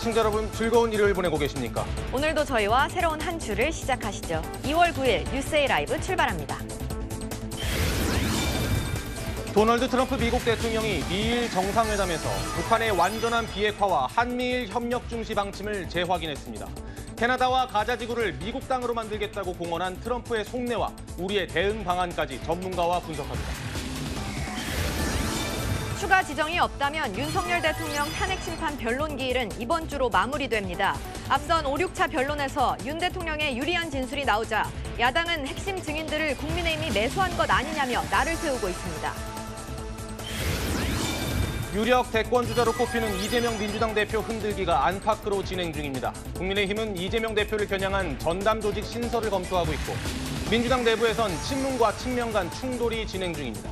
시청자 여러분, 즐거운 일요일 보내고 계십니까? 오늘도 저희와 새로운 한 주를 시작하시죠. 2월 9일 뉴스A 라이브 출발합니다. 도널드 트럼프 미국 대통령이 미일 정상회담에서 북한의 완전한 비핵화와 한미일 협력 중시 방침을 재확인했습니다. 캐나다와 가자 지구를 미국 땅으로 만들겠다고 공언한 트럼프의 속내와 우리의 대응 방안까지 전문가와 분석합니다. 추가 지정이 없다면 윤석열 대통령 탄핵 심판 변론 기일은 이번 주로 마무리됩니다. 앞선 5, 6차 변론에서 윤 대통령의 유리한 진술이 나오자 야당은 핵심 증인들을 국민의힘이 매수한 것 아니냐며 날을 세우고 있습니다. 유력 대권주자로 꼽히는 이재명 민주당 대표 흔들기가 안팎으로 진행 중입니다. 국민의힘은 이재명 대표를 겨냥한 전담 조직 신설을 검토하고 있고 민주당 내부에선 친문과 친명 간 충돌이 진행 중입니다.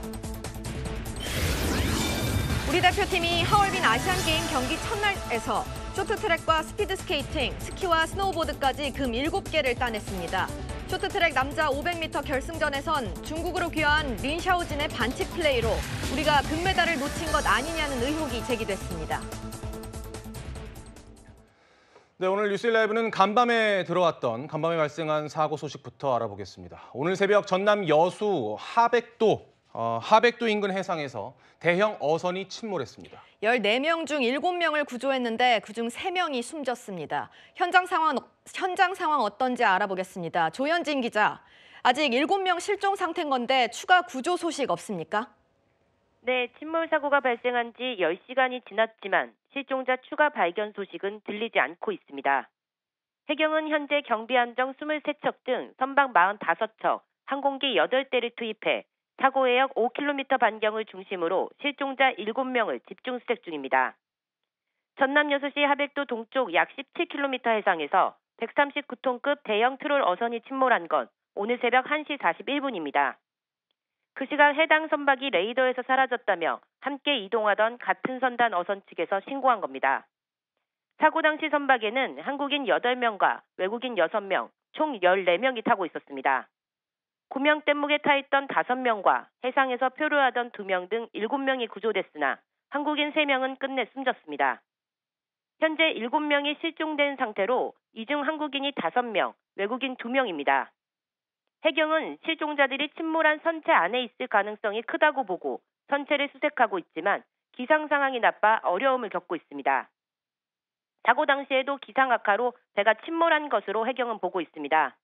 우리 대표팀이 하얼빈 아시안게임 경기 첫날에서 쇼트트랙과 스피드스케이팅, 스키와 스노우보드까지 금 7개를 따냈습니다. 쇼트트랙 남자 500m 결승전에선 중국으로 귀화한 린 샤오진의 반칙 플레이로 우리가 금메달을 놓친 것 아니냐는 의혹이 제기됐습니다. 네, 오늘 뉴스 라이브는 간밤에 발생한 사고 소식부터 알아보겠습니다. 오늘 새벽 전남 여수 하백도 인근 해상에서 대형 어선이 침몰했습니다. 14명 중 7명을 구조했는데 그중 3명이 숨졌습니다. 현장 상황 어떤지 알아보겠습니다. 조현진 기자, 아직 7명 실종 상태인 건데 추가 구조 소식 없습니까? 네, 침몰 사고가 발생한 지 10시간이 지났지만 실종자 추가 발견 소식은 들리지 않고 있습니다. 해경은 현재 경비함정 23척 등 선박 45척, 항공기 8대를 투입해 사고 해역 5km 반경을 중심으로 실종자 7명을 집중 수색 중입니다. 전남 여수시 하백도 동쪽 약 17km 해상에서 139톤급 대형 트롤 어선이 침몰한 건 오늘 새벽 1시 41분입니다. 그 시각 해당 선박이 레이더에서 사라졌다며 함께 이동하던 같은 선단 어선 측에서 신고한 겁니다. 사고 당시 선박에는 한국인 8명과 외국인 6명, 총 14명이 타고 있었습니다. 구명 뗏목에 타있던 5명과 해상에서 표류하던 2명 등 7명이 구조됐으나 한국인 3명은 끝내 숨졌습니다. 현재 7명이 실종된 상태로 이 중 한국인이 5명, 외국인 2명입니다. 해경은 실종자들이 침몰한 선체 안에 있을 가능성이 크다고 보고 선체를 수색하고 있지만 기상 상황이 나빠 어려움을 겪고 있습니다. 사고 당시에도 기상 악화로 배가 침몰한 것으로 해경은 보고 있습니다.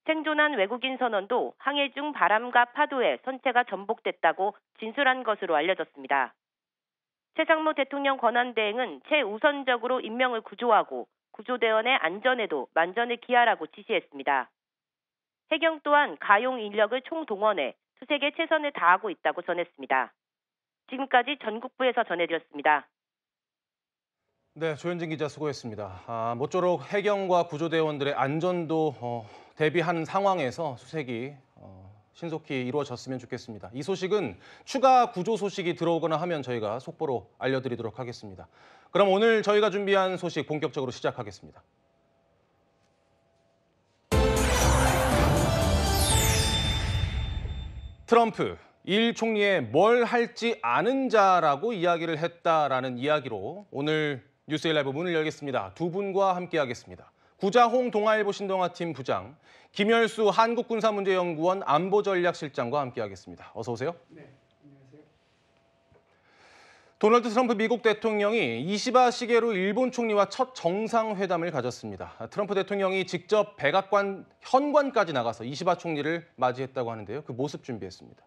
생존한 외국인 선원도 항해 중 바람과 파도에 선체가 전복됐다고 진술한 것으로 알려졌습니다. 최상무 대통령 권한대행은 최우선적으로 인명을 구조하고 구조대원의 안전에도 만전을 기하라고 지시했습니다. 해경 또한 가용 인력을 총동원해 수색에 최선을 다하고 있다고 전했습니다. 지금까지 전국부에서 전해드렸습니다. 네, 조현진 기자 수고했습니다. 모쪼록 해경과 구조대원들의 안전도 대비하는 상황에서 수색이 신속히 이루어졌으면 좋겠습니다. 이 소식은 추가 구조 소식이 들어오거나 하면 저희가 속보로 알려드리도록 하겠습니다. 그럼 오늘 저희가 준비한 소식 본격적으로 시작하겠습니다. 트럼프, 일 총리의 뭘 할지 아는 자라고 이야기를 했다라는 이야기로 오늘 뉴스의 라이브 문을 열겠습니다. 두 분과 함께하겠습니다. 구자홍 동아일보 신동아팀 부장, 김열수 한국군사문제연구원 안보전략실장과 함께하겠습니다. 어서 오세요. 네, 안녕하세요. 도널드 트럼프 미국 대통령이 이시바 시게루 일본 총리와 첫 정상회담을 가졌습니다. 트럼프 대통령이 직접 백악관 현관까지 나가서 이시바 총리를 맞이했다고 하는데요. 그 모습 준비했습니다.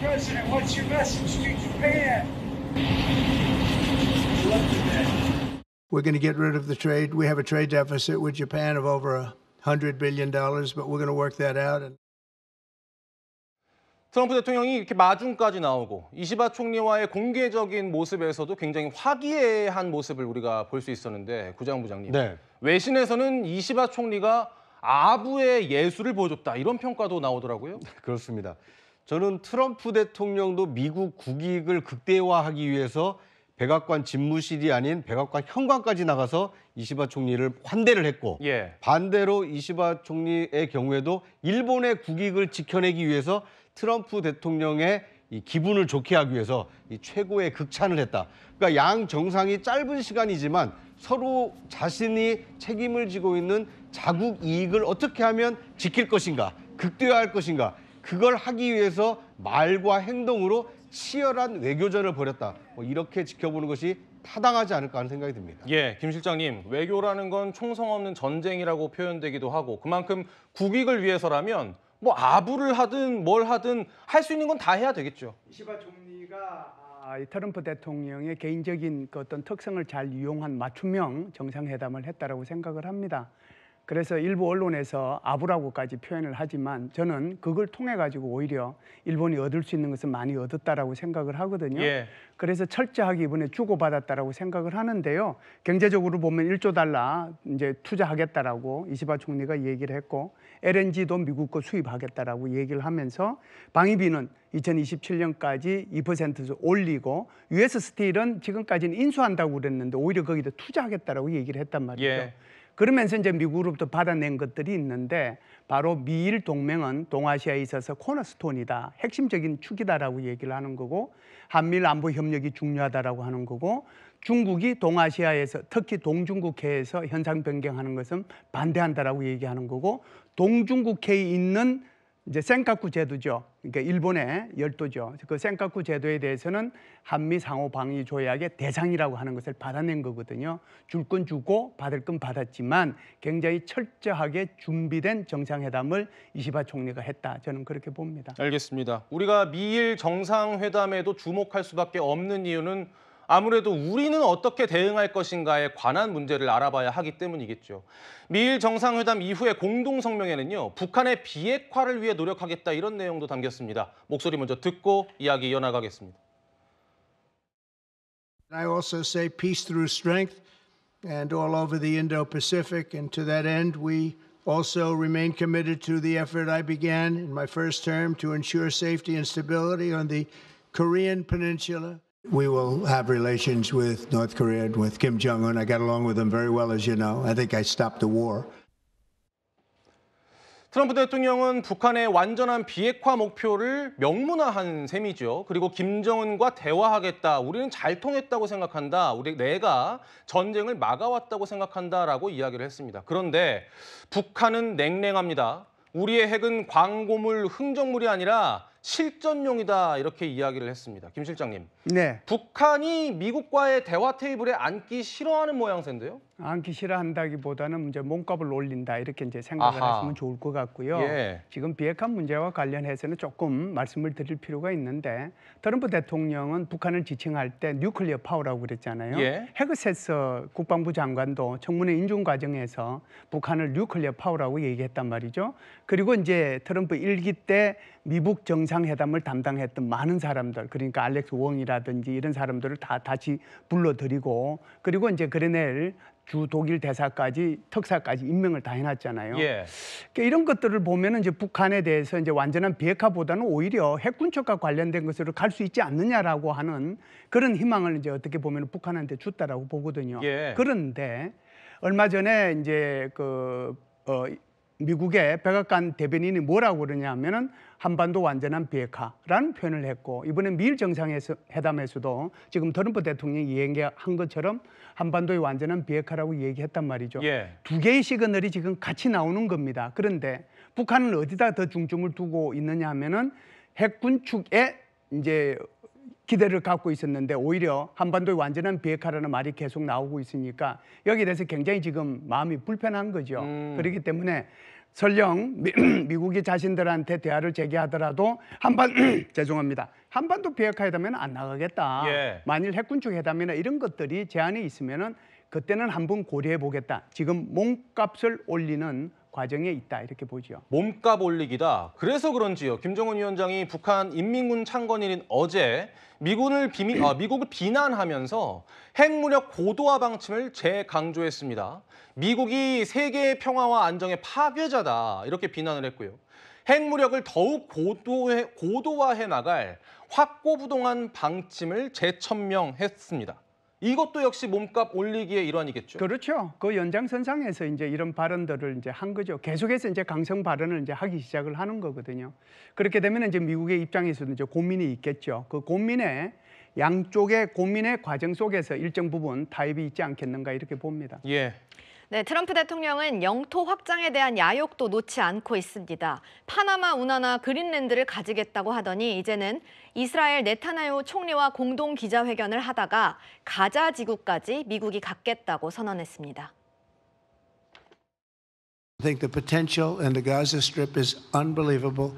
President, what's your message to Japan? We're going to get rid of the trade. We have a trade deficit with Japan of over $100 billion, but we're going to work that out. 트럼프 대통령이 이렇게 마중까지 나오고 이시바 총리와의 공개적인 모습에서도 굉장히 화기애애한 모습을 우리가 볼 수 있었는데 구자홍 부장님, 네. 외신에서는 이시바 총리가 아부의 예술을 보여줬다 이런 평가도 나오더라고요. 그렇습니다. 저는 트럼프 대통령도 미국 국익을 극대화하기 위해서 백악관 집무실이 아닌 백악관 현관까지 나가서 이시바 총리를 환대를 했고 반대로 이시바 총리의 경우에도 일본의 국익을 지켜내기 위해서 트럼프 대통령의 이 기분을 좋게 하기 위해서 이 최고의 극찬을 했다. 그러니까 양 정상이 짧은 시간이지만 서로 자신이 책임을 지고 있는 자국 이익을 어떻게 하면 지킬 것인가, 극대화할 것인가, 그걸 하기 위해서 말과 행동으로 치열한 외교전을 벌였다. 뭐 이렇게 지켜보는 것이 타당하지 않을까 하는 생각이 듭니다. 예, 김 실장님, 외교라는 건 총성 없는 전쟁이라고 표현되기도 하고 그만큼 국익을 위해서라면 뭐 아부를 하든 뭘 하든 할 수 있는 건 다 해야 되겠죠. 이시바 총리가 트럼프 대통령의 개인적인 그 어떤 특성을 잘 이용한 맞춤형 정상회담을 했다라고 생각을 합니다. 그래서 일부 언론에서 아부라고까지 표현을 하지만 저는 그걸 통해 가지고 오히려 일본이 얻을 수 있는 것은 많이 얻었다라고 생각을 하거든요. 예. 그래서 철저하게 이번에 주고받았다라고 생각을 하는데요. 경제적으로 보면 1조 달러 이제 투자하겠다라고 이시바 총리가 얘기를 했고 LNG도 미국 거 수입하겠다라고 얘기를 하면서 방위비는 2027년까지 2% 올리고 US 스틸은 지금까지는 인수한다고 그랬는데 오히려 거기다 투자하겠다라고 얘기를 했단 말이죠. 예. 그러면서 이제 미국으로부터 받아낸 것들이 있는데 바로 미일 동맹은 동아시아에 있어서 코너스톤이다, 핵심적인 축이다라고 얘기를 하는 거고 한미일 안보 협력이 중요하다라고 하는 거고 중국이 동아시아에서 특히 동중국해에서 현상 변경하는 것은 반대한다라고 얘기하는 거고 동중국해에 있는 이제 센카쿠 제도죠. 그러니까 일본의 열도죠. 그 센카쿠 제도에 대해서는 한미 상호 방위 조약의 대상이라고 하는 것을 받아낸 거거든요. 줄 건 주고 받을 건 받았지만 굉장히 철저하게 준비된 정상회담을 이시바 총리가 했다. 저는 그렇게 봅니다. 알겠습니다. 우리가 미일 정상회담에도 주목할 수밖에 없는 이유는 아무래도 우리는 어떻게 대응할 것인가에 관한 문제를 알아봐야 하기 때문이겠죠. 미일 정상회담 이후의 공동성명에는요, 북한의 비핵화를 위해 노력하겠다 이런 내용도 담겼습니다. 목소리 먼저 듣고 이야기 이어나가겠습니다. I also say peace through strength and all over the Indo-Pacific. And to that end, we also remain committed to the effort I began in my first term to ensure safety and stability on the Korean Peninsula. We will have relations with North Korea and with Kim Jong-un. I got along with him very well, as you know. I think I stopped the war. 트럼프 대통령은 북한의 완전한 비핵화 목표를 명문화한 셈이죠. 그리고 김정은과 대화하겠다. 우리는 잘 통했다고 생각한다. 내가 전쟁을 막아왔다고 생각한다라고 이야기를 했습니다. 그런데 북한은 냉랭합니다. 우리의 핵은 광고물, 흥정물이 아니라 실전용이다 이렇게 이야기를 했습니다. 김 실장님. 네. 북한이 미국과의 대화 테이블에 앉기 싫어하는 모양새인데요. 앉기 싫어한다기보다는 이제 몸값을 올린다 이렇게 이제 생각을 하시면 좋을 것 같고요. 예. 지금 비핵화 문제와 관련해서는 조금 말씀을 드릴 필요가 있는데 트럼프 대통령은 북한을 지칭할 때 뉴클리어 파워라고 그랬잖아요. 예. 헤그세서 국방부 장관도 청문회 인준 과정에서 북한을 뉴클리어 파워라고 얘기했단 말이죠. 그리고 이제 트럼프 1기 때 미국 정상회담을 담당했던 많은 사람들, 그러니까 알렉스 웡이라든지 이런 사람들을 다 다시 불러들이고 그리고 이제 그레넬 주 독일 대사까지 특사까지 임명을 다 해놨잖아요. 예. 그러니까 이런 것들을 보면은 이제 북한에 대해서 이제 완전한 비핵화보다는 오히려 핵군축과 관련된 것으로 갈 수 있지 않느냐라고 하는 그런 희망을 이제 어떻게 보면 북한한테 줬다라고 보거든요. 예. 그런데 얼마 전에 이제 미국의 백악관 대변인이 뭐라고 그러냐면은 한반도 완전한 비핵화라는 표현을 했고 이번에 미일 정상회담에서도 지금 트럼프 대통령이 얘기한 것처럼 한반도의 완전한 비핵화라고 얘기했단 말이죠. 예. 두 개의 시그널이 지금 같이 나오는 겁니다. 그런데 북한은 어디다 더 중점을 두고 있느냐 하면은 핵 군축에 이제 기대를 갖고 있었는데 오히려 한반도의 완전한 비핵화라는 말이 계속 나오고 있으니까 여기에 대해서 굉장히 지금 마음이 불편한 거죠. 그렇기 때문에 설령 미국이 자신들한테 대화를 제기하더라도 죄송합니다. 한반도 비핵화 회담에는 안 나가겠다. 예. 만일 핵군축 회담이나 이런 것들이 제한이 있으면은 그때는 한번 고려해 보겠다. 지금 몸값을 올리는 과정에 있다 이렇게 보죠. 몸값 올리기다. 그래서 그런지요. 김정은 위원장이 북한 인민군 창건일인 어제 미국을 비난하면서 핵무력 고도화 방침을 재강조했습니다. 미국이 세계의 평화와 안정의 파괴자다 이렇게 비난을 했고요. 핵무력을 더욱 고도화해 나갈 확고부동한 방침을 재천명했습니다. 이것도 역시 몸값 올리기의 일환이겠죠. 그렇죠. 그 연장선상에서 이제 이런 발언들을 이제 한 거죠. 계속해서 이제 강성 발언을 이제 하기 시작을 하는 거거든요. 그렇게 되면 이제 미국의 입장에서도 이제 고민이 있겠죠. 그 고민에 양쪽의 고민의 과정 속에서 일정 부분 타협이 있지 않겠는가 이렇게 봅니다. 예. 네, 트럼프 대통령은 영토 확장에 대한 야욕도 놓지 않고 있습니다. 파나마 운하나 그린랜드를 가지겠다고 하더니 이제는 이스라엘 네타냐후 총리와 공동 기자회견을 하다가 가자 지구까지 미국이 갖겠다고 선언했습니다. I think the potential in the Gaza Strip is unbelievable.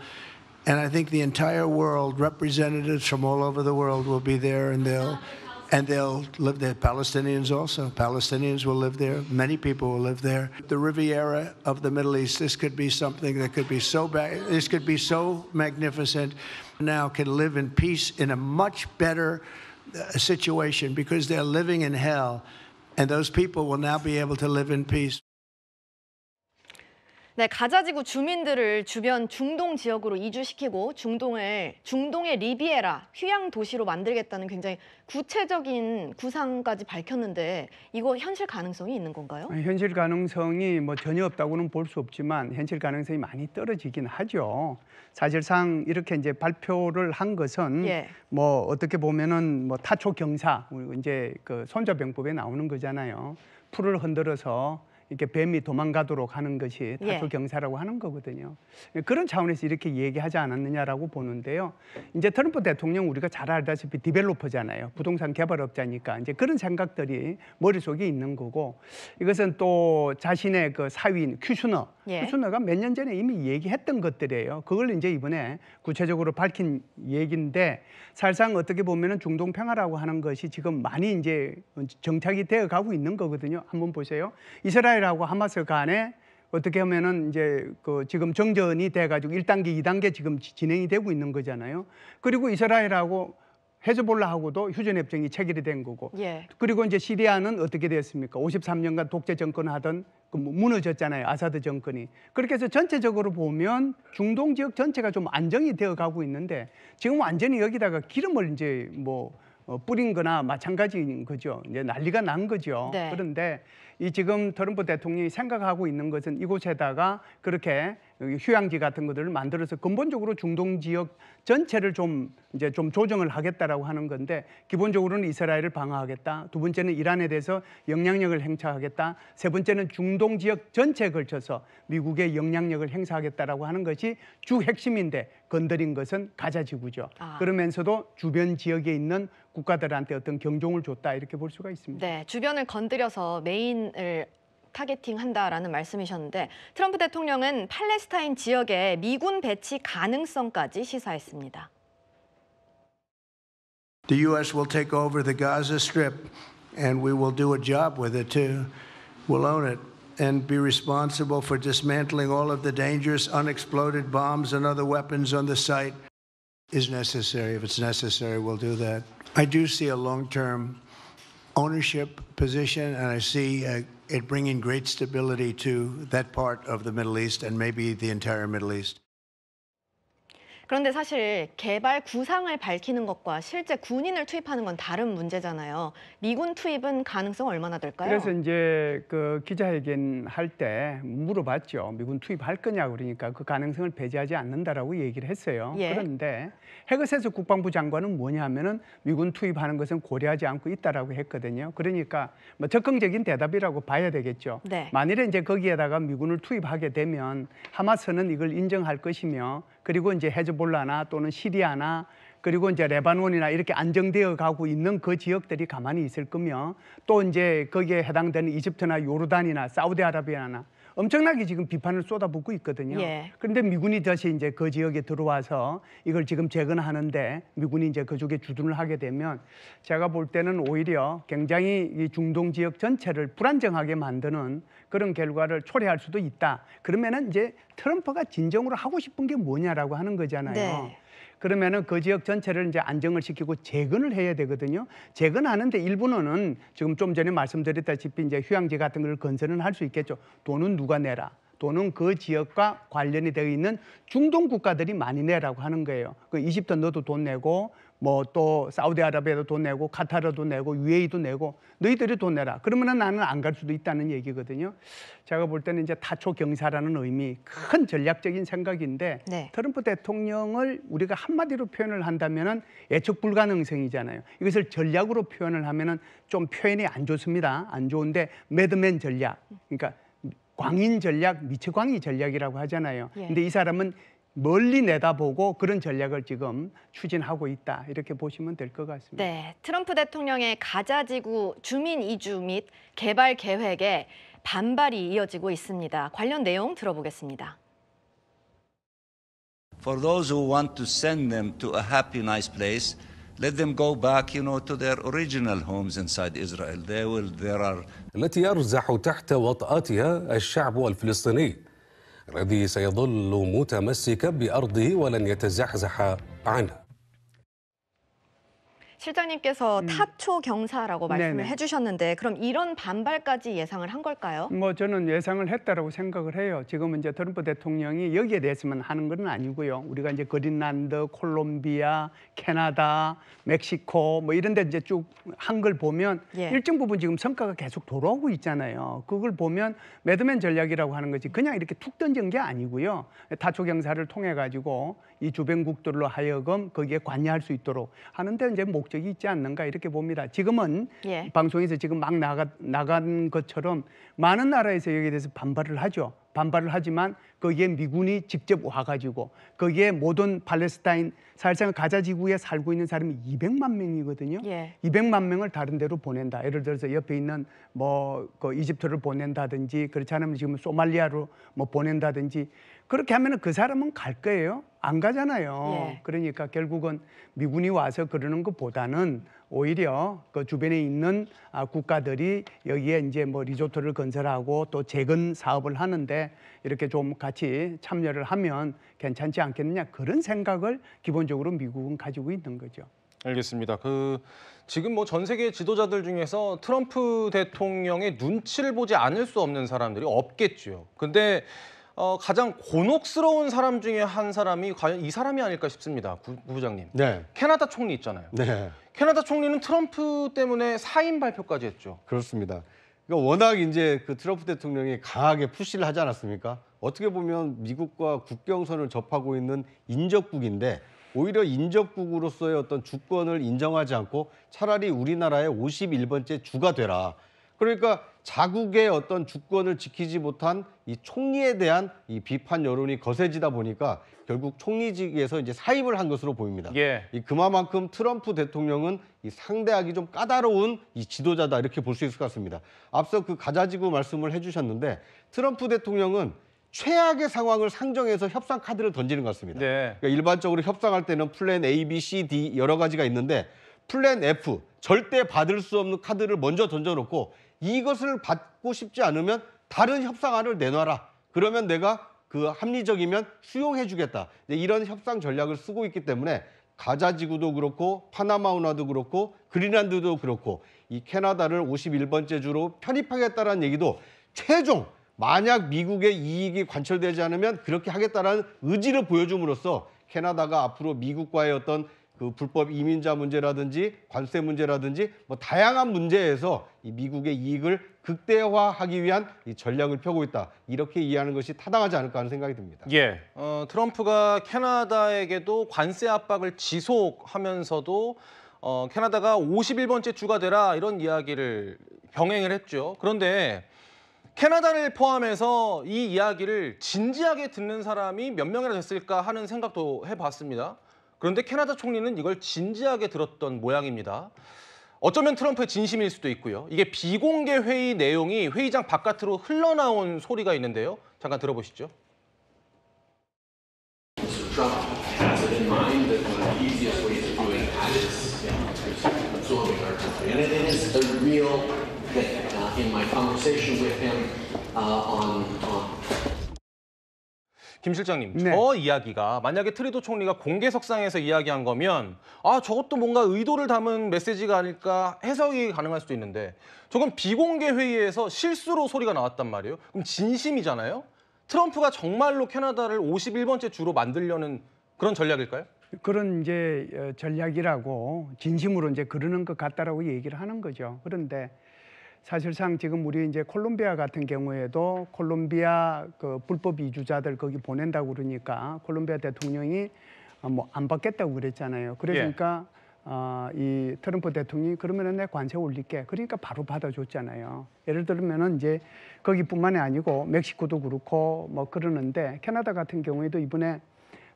And I think the entire world, representatives from all over the world will be there, and they'll live there. Palestinians also. Palestinians will live there. Many people will live there. The Riviera of the Middle East, this could be something that could be so bad. This could be so magnificent. Now can live in peace in a much better situation because they're living in hell. And those people will now be able to live in peace. 네, 가자지구 주민들을 주변 중동 지역으로 이주시키고 중동의 리비에라 휴양 도시로 만들겠다는 굉장히 구체적인 구상까지 밝혔는데 이거 현실 가능성이 있는 건가요? 현실 가능성이 뭐 전혀 없다고는 볼 수 없지만 현실 가능성이 많이 떨어지긴 하죠. 사실상 이렇게 이제 발표를 한 것은 뭐 어떻게 보면은 뭐 타초 경사 이제 그 손자병법에 나오는 거잖아요. 풀을 흔들어서 이렇게 뱀이 도망가도록 하는 것이 타초 경사라고 하는 거거든요. 그런 차원에서 이렇게 얘기하지 않았느냐라고 보는데요. 이제 트럼프 대통령 우리가 잘 알다시피 디벨로퍼잖아요. 부동산 개발업자니까 이제 그런 생각들이 머릿속에 있는 거고 이것은 또 자신의 그 사위인 큐슈너가 몇 년 전에 이미 얘기했던 것들이에요. 그걸 이제 이번에 구체적으로 밝힌 얘기인데 사실상 어떻게 보면은 중동 평화라고 하는 것이 지금 많이 이제 정착이 되어 가고 있는 거거든요. 한번 보세요. 이스라엘하고 하마스 간에 어떻게 하면은 이제 그 지금 정전이 돼가지고 1단계, 2단계 지금 진행이 되고 있는 거잖아요. 그리고 이스라엘하고 헤즈볼라하고도 휴전협정이 체결이 된 거고. 그리고 이제 시리아는 어떻게 됐습니까? 53년간 독재 정권을 하던 무너졌잖아요. 아사드 정권이. 그렇게 해서 전체적으로 보면 중동 지역 전체가 좀 안정이 되어 가고 있는데 지금 완전히 여기다가 기름을 이제 뭐 뿌린 거나 마찬가지인 거죠. 이제 난리가 난 거죠. 그런데 이 지금 트럼프 대통령이 생각하고 있는 것은 이곳에다가 그렇게 휴양지 같은 것들을 만들어서 근본적으로 중동 지역 전체를 좀 조정을 하겠다라고 하는 건데 기본적으로는 이스라엘을 방어하겠다. 두 번째는 이란에 대해서 영향력을 행사하겠다. 세 번째는 중동 지역 전체에 걸쳐서 미국의 영향력을 행사하겠다라고 하는 것이 주 핵심인데 건드린 것은 가자 지구죠. 그러면서도 주변 지역에 있는 국가들한테 어떤 경종을 줬다 이렇게 볼 수가 있습니다. 네, 주변을 건드려서 메인을 타겟팅한다라는 말씀이셨는데 트럼프 대통령은 팔레스타인 지역에 미군 배치 가능성까지 시사했습니다. The U.S. will take over the Gaza Strip, and we will do a job with it too. We'll own it and be responsible for dismantling all of the dangerous unexploded bombs and other weapons on the site. Is necessary. If it's necessary, we'll do that. I do see a long-term ownership position, and I see it bringing great stability to that part of the Middle East and maybe the entire Middle East. 그런데 사실 개발 구상을 밝히는 것과 실제 군인을 투입하는 건 다른 문제잖아요. 미군 투입은 가능성 얼마나 될까요? 그래서 이제 그 기자회견 할 때 물어봤죠. 미군 투입할 거냐고 그러니까 그 가능성을 배제하지 않는다라고 얘기를 했어요. 그런데 헤그세스 국방부 장관은 뭐냐 하면은 미군 투입하는 것은 고려하지 않고 있다라고 했거든요. 그러니까 뭐 적극적인 대답이라고 봐야 되겠죠. 만일에 이제 거기에다가 미군을 투입하게 되면 하마스는 이걸 인정할 것이며 그리고 이제 헤즈볼라나 또는 시리아나 그리고 이제 레바논이나 이렇게 안정되어 가고 있는 그 지역들이 가만히 있을 거며 또 이제 거기에 해당되는 이집트나 요르단이나 사우디아라비아나 엄청나게 지금 비판을 쏟아붓고 있거든요. 그런데 미군이 다시 이제 그 지역에 들어와서 이걸 지금 재건하는데 미군이 이제 그쪽에 주둔을 하게 되면 제가 볼 때는 오히려 굉장히 이 중동 지역 전체를 불안정하게 만드는 그런 결과를 초래할 수도 있다. 그러면은 이제 트럼프가 진정으로 하고 싶은 게 뭐냐라고 하는 거잖아요. 그러면은 그 지역 전체를 이제 안정을 시키고 재건을 해야 되거든요. 재건하는데 일부는 지금 좀 전에 말씀드렸다시피 이제 휴양지 같은 걸 건설은 할 수 있겠죠. 돈은 누가 내라? 돈은 그 지역과 관련이 되어 있는 중동 국가들이 많이 내라고 하는 거예요. 그 이집트 너도 돈 내고 뭐 또 사우디아라비아도 돈 내고 카타르도 내고 UAE도 내고 너희들이 돈 내라. 그러면은 나는 안 갈 수도 있다는 얘기거든요. 제가 볼 때는 이제 타초 경사라는 의미, 큰 전략적인 생각인데 네. 트럼프 대통령을 우리가 한마디로 표현을 한다면은 예측 불가능성이잖아요. 이것을 전략으로 표현을 하면은 좀 표현이 안 좋습니다. 안 좋은데 매드맨 전략, 그러니까 광인 전략, 미치광이 전략이라고 하잖아요. 예. 근데 이 사람은 멀리 내다보고 그런 전략을 지금 추진하고 있다. 이렇게 보시면 될 것 같습니다. 네, 트럼프 대통령의 가자지구 주민 이주 및 개발 계획에 반발이 이어지고 있습니다. 관련 내용 들어보겠습니다. For those who want to send them to a happy, nice place, let them go back, to their original homes inside Israel. There are التي يرزح تحت وطأتها الشعب الفلسطيني الذي سيظل متمسكا بأرضه ولن يتزحزح عنها. 실장님께서 타초 경사라고 말씀을 네네. 해주셨는데 그럼 이런 반발까지 예상을 한 걸까요? 뭐 저는 예상을 했다라고 생각을 해요. 지금 이제 트럼프 대통령이 여기에 대해서만 하는 건 아니고요. 우리가 이제 그린란드, 콜롬비아, 캐나다, 멕시코 뭐 이런 데 이제 쭉 한 걸 보면 예. 일정 부분 지금 성과가 계속 돌아오고 있잖아요. 그걸 보면 매드맨 전략이라고 하는 거지 그냥 이렇게 툭 던진 게 아니고요. 타초 경사를 통해 가지고 이 주변국들로 하여금 거기에 관여할 수 있도록 하는데 이제 목적이 있지 않는가 이렇게 봅니다. 지금은 예. 방송에서 지금 막 나간 것처럼 많은 나라에서 여기에 대해서 반발을 하죠. 반발을 하지만 거기에 미군이 직접 와가지고 거기에 모든 팔레스타인 사실상 가자 지구에 살고 있는 사람이 200만 명이거든요. 예. 200만 명을 다른 데로 보낸다. 예를 들어서 옆에 있는 그 이집트를 보낸다든지 그렇지 않으면 지금 소말리아로 뭐 보낸다든지 그렇게 하면은 그 사람은 갈 거예요. 안 가잖아요. 예. 그러니까 결국은 미군이 와서 그러는 것보다는 오히려 그 주변에 있는 국가들이 여기에 이제 뭐 리조트를 건설하고 또 재건 사업을 하는데 이렇게 좀 같이 참여를 하면 괜찮지 않겠느냐 그런 생각을 기본적으로 미국은 가지고 있는 거죠. 알겠습니다. 지금 뭐 전 세계 지도자들 중에서 트럼프 대통령의 눈치를 보지 않을 수 없는 사람들이 없겠죠. 근데 가장 곤혹스러운 사람 중에 한 사람이 과연 이 사람이 아닐까 싶습니다. 부부장님. 네. 캐나다 총리 있잖아요. 네. 캐나다 총리는 트럼프 때문에 사임 발표까지 했죠. 그렇습니다. 그러니까 워낙 이제 그 트럼프 대통령이 강하게 푸시를 하지 않았습니까? 어떻게 보면 미국과 국경선을 접하고 있는 인접국인데 오히려 인접국으로서의 어떤 주권을 인정하지 않고 차라리 우리나라의 51번째 주가 되라. 그러니까 자국의 어떤 주권을 지키지 못한 이 총리에 대한 이 비판 여론이 거세지다 보니까 결국 총리직에서 이제 사임을 한 것으로 보입니다. 예. 그만큼 트럼프 대통령은 이 상대하기 좀 까다로운 이 지도자다 이렇게 볼 수 있을 것 같습니다. 앞서 그 가자지구 말씀을 해주셨는데 트럼프 대통령은 최악의 상황을 상정해서 협상 카드를 던지는 것 같습니다. 네. 그러니까 일반적으로 협상할 때는 플랜 A, B, C, D 여러 가지가 있는데 플랜 F, 절대 받을 수 없는 카드를 먼저 던져놓고 이것을 받고 싶지 않으면 다른 협상안을 내놔라. 그러면 내가 그 합리적이면 수용해주겠다. 이런 협상 전략을 쓰고 있기 때문에 가자지구도 그렇고 파나마 운하도 그렇고 그린란드도 그렇고 이 캐나다를 51번째 주로 편입하겠다는 얘기도 최종 만약 미국의 이익이 관철되지 않으면 그렇게 하겠다는 의지를 보여줌으로써 캐나다가 앞으로 미국과의 어떤 그 불법 이민자 문제라든지 관세 문제라든지 뭐 다양한 문제에서 이 미국의 이익을 극대화하기 위한 이 전략을 펴고 있다. 이렇게 이해하는 것이 타당하지 않을까 하는 생각이 듭니다. 예, 트럼프가 캐나다에게도 관세 압박을 지속하면서도 캐나다가 51번째 주가 되라 이런 이야기를 병행을 했죠. 그런데 캐나다를 포함해서 이 이야기를 진지하게 듣는 사람이 몇 명이나 됐을까 하는 생각도 해봤습니다. 그런데 캐나다 총리는 이걸 진지하게 들었던 모양입니다. 어쩌면 트럼프의 진심일 수도 있고요. 이게 비공개 회의 내용이 회의장 바깥으로 흘러나온 소리가 있는데요. 잠깐 들어보시죠. Trump has it in mind that one of the easiest ways of doing that is absorbing our country. And it is a real thing. In my conversation with him on 김 실장님, 네. 저 이야기가 만약에 트루도 총리가 공개석상에서 이야기한 거면 저것도 뭔가 의도를 담은 메시지가 아닐까 해석이 가능할 수도 있는데 저건 비공개 회의에서 실수로 소리가 나왔단 말이에요. 그럼 진심이잖아요. 트럼프가 정말로 캐나다를 51번째 주로 만들려는 그런 전략일까요? 그런 이제 전략이라고 진심으로 이제 그러는 것 같다라고 얘기를 하는 거죠. 그런데 사실상 지금 우리 이제 콜롬비아 같은 경우에도 콜롬비아 그 불법 이주자들 거기 보낸다고 그러니까 콜롬비아 대통령이 뭐 안 받겠다고 그랬잖아요. 그러니까 이 트럼프 대통령이 그러면은 내 관세 올릴게. 그러니까 바로 받아줬잖아요. 예를 들면은 이제 거기뿐만이 아니고 멕시코도 그렇고 뭐 그러는데 캐나다 같은 경우에도 이번에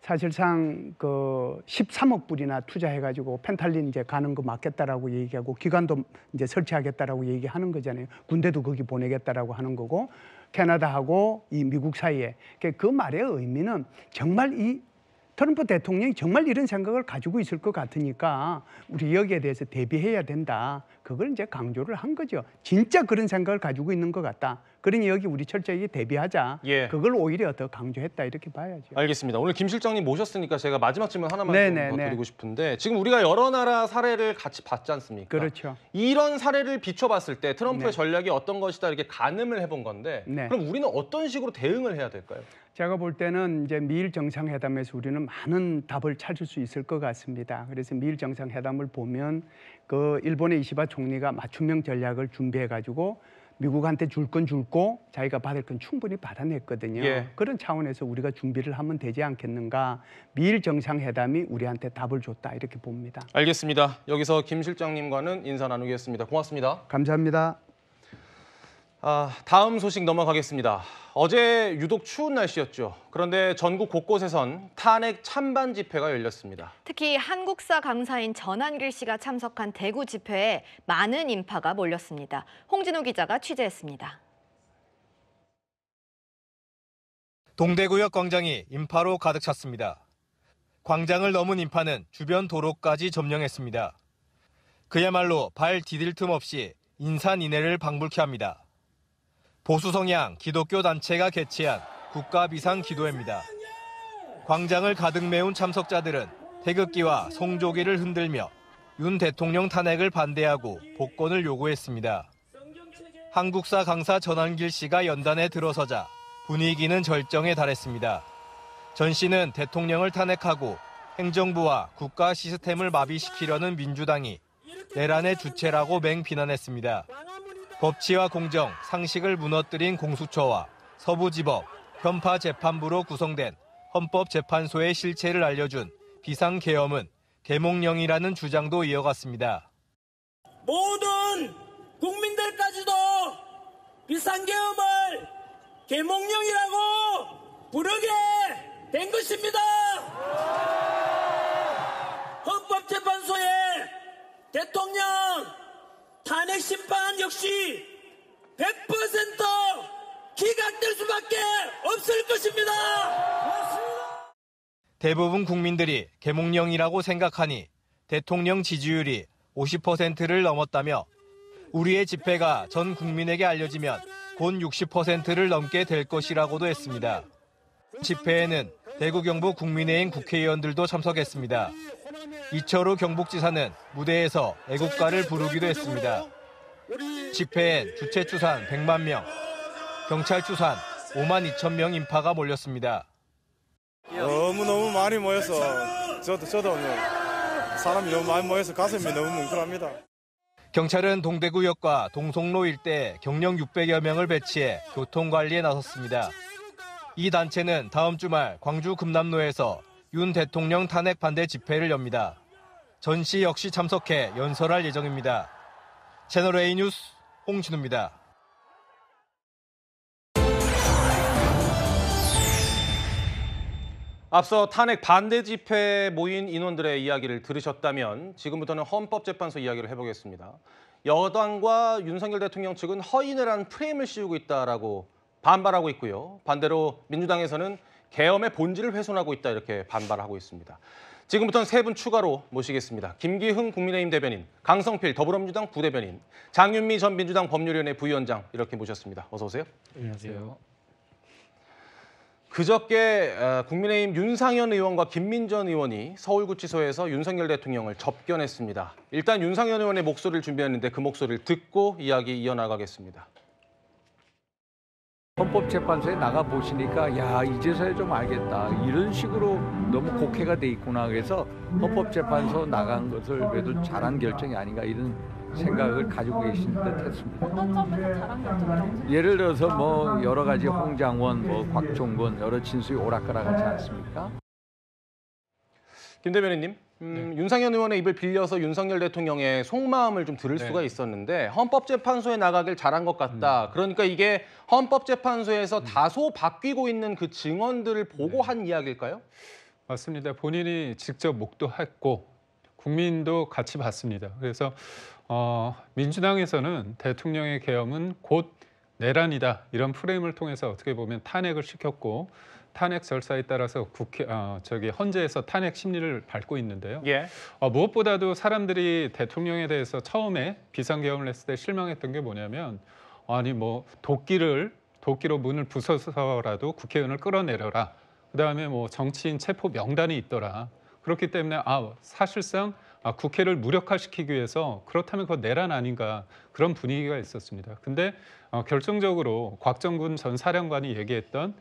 사실상 그 13억 불이나 투자해가지고 펜탈린 이제 가는 거 막겠다라고 얘기하고 기관도 이제 설치하겠다라고 얘기하는 거잖아요. 군대도 거기 보내겠다라고 하는 거고 캐나다하고 이 미국 사이에 그 말의 의미는 정말 이 트럼프 대통령이 정말 이런 생각을 가지고 있을 것 같으니까 우리 여기에 대해서 대비해야 된다. 그걸 이제 강조를 한 거죠. 진짜 그런 생각을 가지고 있는 것 같다. 그러니 여기 우리 철저히 대비하자. 예. 그걸 오히려 더 강조했다 이렇게 봐야죠. 알겠습니다. 오늘 김 실장님 모셨으니까 제가 마지막 질문 하나만 더 네네네. 드리고 싶은데 지금 우리가 여러 나라 사례를 같이 봤지 않습니까? 그렇죠. 이런 사례를 비춰봤을 때 트럼프의 네. 전략이 어떤 것이다 이렇게 가늠을 해본 건데 네. 그럼 우리는 어떤 식으로 대응을 해야 될까요? 제가 볼 때는 이제 미일 정상회담에서 우리는 많은 답을 찾을 수 있을 것 같습니다. 그래서 미일 정상회담을 보면 그 일본의 이시바 총리가 맞춤형 전략을 준비해가지고 미국한테 줄 건 줄고 자기가 받을 건 충분히 받아냈거든요. 예. 그런 차원에서 우리가 준비를 하면 되지 않겠는가. 미일 정상회담이 우리한테 답을 줬다 이렇게 봅니다. 알겠습니다. 여기서 김 실장님과는 인사 나누겠습니다. 고맙습니다. 감사합니다. 다음 소식 넘어가겠습니다. 어제 유독 추운 날씨였죠. 그런데 전국 곳곳에선 탄핵 찬반 집회가 열렸습니다. 특히 한국사 강사인 전한길 씨가 참석한 대구 집회에 많은 인파가 몰렸습니다. 홍진호 기자가 취재했습니다. 동대구역 광장이 인파로 가득 찼습니다. 광장을 넘은 인파는 주변 도로까지 점령했습니다. 그야말로 발 디딜 틈 없이 인산인해를 방불케 합니다. 보수 성향 기독교 단체가 개최한 국가 비상 기도회입니다. 광장을 가득 메운 참석자들은 태극기와 송조기를 흔들며 윤 대통령 탄핵을 반대하고 복권을 요구했습니다. 한국사 강사 전한길 씨가 연단에 들어서자 분위기는 절정에 달했습니다. 전 씨는 대통령을 탄핵하고 행정부와 국가 시스템을 마비시키려는 민주당이 내란의 주체라고 맹비난했습니다. 법치와 공정, 상식을 무너뜨린 공수처와 서부지법, 편파재판부로 구성된 헌법재판소의 실체를 알려준 비상계엄은 계몽령이라는 주장도 이어갔습니다. 모든 국민들까지도 비상계엄을 계몽령이라고 부르게 된 것입니다. 헌법재판소의 대통령 탄핵 심판 역시 100% 기각될 수밖에 없을 것입니다. 대부분 국민들이 계몽령이라고 생각하니 대통령 지지율이 50%를 넘었다며 우리의 집회가 전 국민에게 알려지면 곧 60%를 넘게 될 것이라고도 했습니다. 집회에는 대구 경북 국민의힘 국회의원들도 참석했습니다. 이철우 경북지사는 무대에서 애국가를 부르기도 했습니다. 집회엔 주최 추산 100만 명, 경찰 추산 5만 2천 명 인파가 몰렸습니다. 너무 많이 모여서 저도 사람이 너무 많이 모여서 가슴이 너무 뭉클합니다. 경찰은 동대구역과 동성로 일대에 경령 600여 명을 배치해 교통관리에 나섰습니다. 이 단체는 다음 주말 광주 금남로에서 윤 대통령 탄핵 반대 집회를 엽니다. 전 씨 역시 참석해 연설할 예정입니다. 채널A 뉴스 홍진우입니다. 앞서 탄핵 반대 집회에 모인 인원들의 이야기를 들으셨다면 지금부터는 헌법재판소 이야기를 해보겠습니다. 여당과 윤석열 대통령 측은 허인회란 프레임을 씌우고 있다라고 반발하고 있고요. 반대로 민주당에서는 계엄의 본질을 훼손하고 있다 이렇게 반발하고 있습니다. 지금부터는 세 분 추가로 모시겠습니다. 김기흥 국민의힘 대변인, 강성필 더불어민주당 부대변인, 장윤미 전 민주당 법률위원회 부위원장 이렇게 모셨습니다. 어서 오세요. 안녕하세요. 그저께 국민의힘 윤상현 의원과 김민전 의원이 서울구치소에서 윤석열 대통령을 접견했습니다. 일단 윤상현 의원의 목소리를 준비했는데 그 목소리를 듣고 이야기 이어나가겠습니다. 헌법재판소에 나가 보시니까 야 이제서야 좀 알겠다 이런 식으로 너무 곡해가 돼 있구나 그래서 헌법재판소 나간 것을 그래도 잘한 결정이 아닌가 이런 생각을 가지고 계신 듯 했습니다. 어떤 점에서 잘한 결정이죠? 예를 들어서 뭐 여러 가지 홍장원, 뭐 곽종건 여러 진술이 오락가락하지 않습니까? 김 대변인님, 윤상현 의원의 입을 빌려서 윤석열 대통령의 속마음을 좀 들을 수가 있었는데 헌법재판소에 나가길 잘한 것 같다. 그러니까 이게 헌법재판소에서 다소 바뀌고 있는 그 증언들을 보고 한 이야기일까요? 맞습니다. 본인이 직접 목도했고 국민도 같이 봤습니다. 그래서 민주당에서는 대통령의 계엄은 곧 내란이다 이런 프레임을 통해서 어떻게 보면 탄핵을 시켰고 탄핵 절차에 따라서 헌재에서 탄핵 심리를 밟고 있는데요. 무엇보다도 사람들이 대통령에 대해서 처음에 비상계엄을 했을 때 실망했던 게 뭐냐면 아니 뭐 도끼로 문을 부숴서라도 국회의원을 끌어내려라. 그다음에 뭐 정치인 체포 명단이 있더라. 그렇기 때문에 사실상 국회를 무력화시키기 위해서 그렇다면 그거 내란 아닌가 그런 분위기가 있었습니다. 근데 결정적으로 곽정근 전 사령관이 얘기했던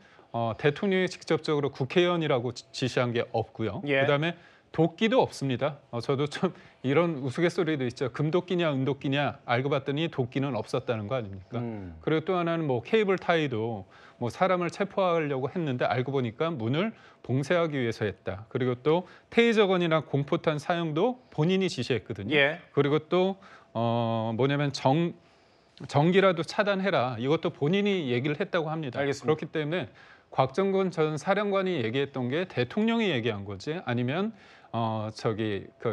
대통령이 직접적으로 국회의원이라고 지시한 게 없고요. 그다음에 도끼도 없습니다. 저도 좀 이런 우스갯소리도 있죠. 금도끼냐 은도끼냐 알고 봤더니 도끼는 없었다는 거 아닙니까? 그리고 또 하나는 뭐 케이블 타이도 뭐 사람을 체포하려고 했는데 알고 보니까 문을 봉쇄하기 위해서 했다. 그리고 또 테이저건이나 공포탄 사용도 본인이 지시했거든요. 그리고 또 뭐냐면 전기라도 차단해라. 이것도 본인이 얘기를 했다고 합니다. 그렇기 때문에 곽정근 전 사령관이 얘기했던 게 대통령이 얘기한 거지 아니면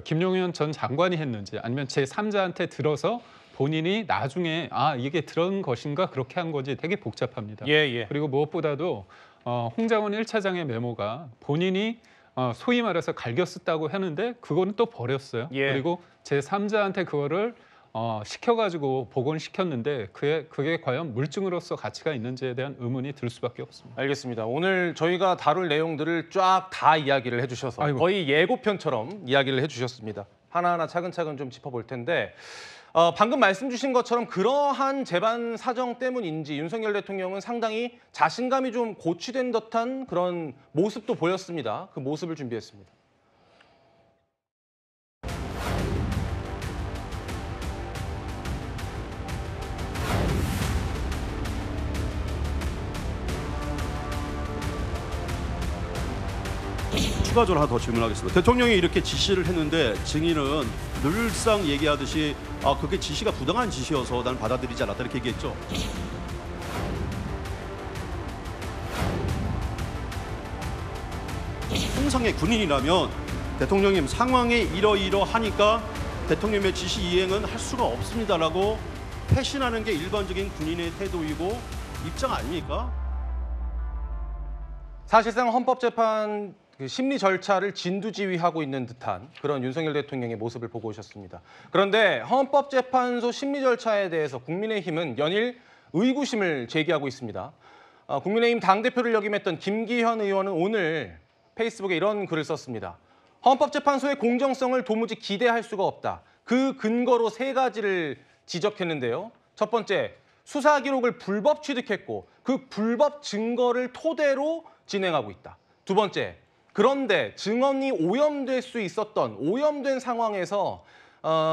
김용현 전 장관이 했는지 아니면 제3자한테 들어서 본인이 나중에 이게 들은 것인가 그렇게 한 거지 되게 복잡합니다. 그리고 무엇보다도 홍장원 1차장의 메모가 본인이 소위 말해서 갈겨 썼다고 하는데 그거는 또 버렸어요. 그리고 제3자한테 그거를 시켜가지고 복원시켰는데 그게 과연 물증으로서 가치가 있는지에 대한 의문이 들 수밖에 없습니다. 알겠습니다. 오늘 저희가 다룰 내용들을 쫙 다 이야기를 해주셔서 거의 예고편처럼 이야기를 해주셨습니다. 하나하나 차근차근 좀 짚어볼 텐데 방금 말씀 주신 것처럼 그러한 재반 사정 때문인지 윤석열 대통령은 상당히 자신감이 좀 고취된 듯한 그런 모습도 보였습니다. 그 모습을 준비했습니다. 추가적으로 하나 더 질문하겠습니다. 대통령이 이렇게 지시를 했는데 증인은 늘상 얘기하듯이 그게 지시가 부당한 지시여서 나는 받아들이지 않았다 이렇게 얘기했죠. 통상의 군인이라면 대통령님 상황이 이러이러하니까 대통령의 지시 이행은 할 수가 없습니다라고 패신하는 게 일반적인 군인의 태도이고 입장 아닙니까? 사실상 헌법재판 심리 절차를 진두지휘하고 있는 듯한 그런 윤석열 대통령의 모습을 보고 오셨습니다. 그런데 헌법재판소 심리 절차에 대해서 국민의힘은 연일 의구심을 제기하고 있습니다. 국민의힘 당대표를 역임했던 김기현 의원은 오늘 페이스북에 이런 글을 썼습니다. 헌법재판소의 공정성을 도무지 기대할 수가 없다. 그 근거로 3가지를 지적했는데요. 첫 번째, 수사 기록을 불법 취득했고 그 불법 증거를 토대로 진행하고 있다. 두 번째, 그런데 증언이 오염될 수 있었던 오염된 상황에서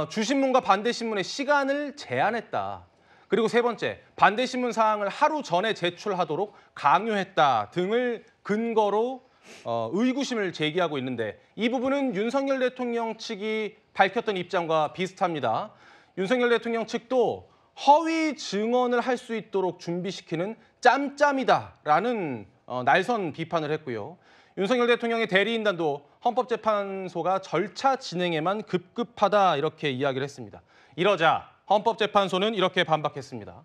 주신문과 반대신문의 시간을 제한했다. 그리고 세 번째, 반대신문 사항을 하루 전에 제출하도록 강요했다 등을 근거로 의구심을 제기하고 있는데 이 부분은 윤석열 대통령 측이 밝혔던 입장과 비슷합니다. 윤석열 대통령 측도 허위 증언을 할 수 있도록 준비시키는 짬짬이다라는 날선 비판을 했고요. 윤석열 대통령의 대리인단도 헌법재판소가 절차 진행에만 급급하다 이렇게 이야기를 했습니다. 이러자 헌법재판소는 이렇게 반박했습니다.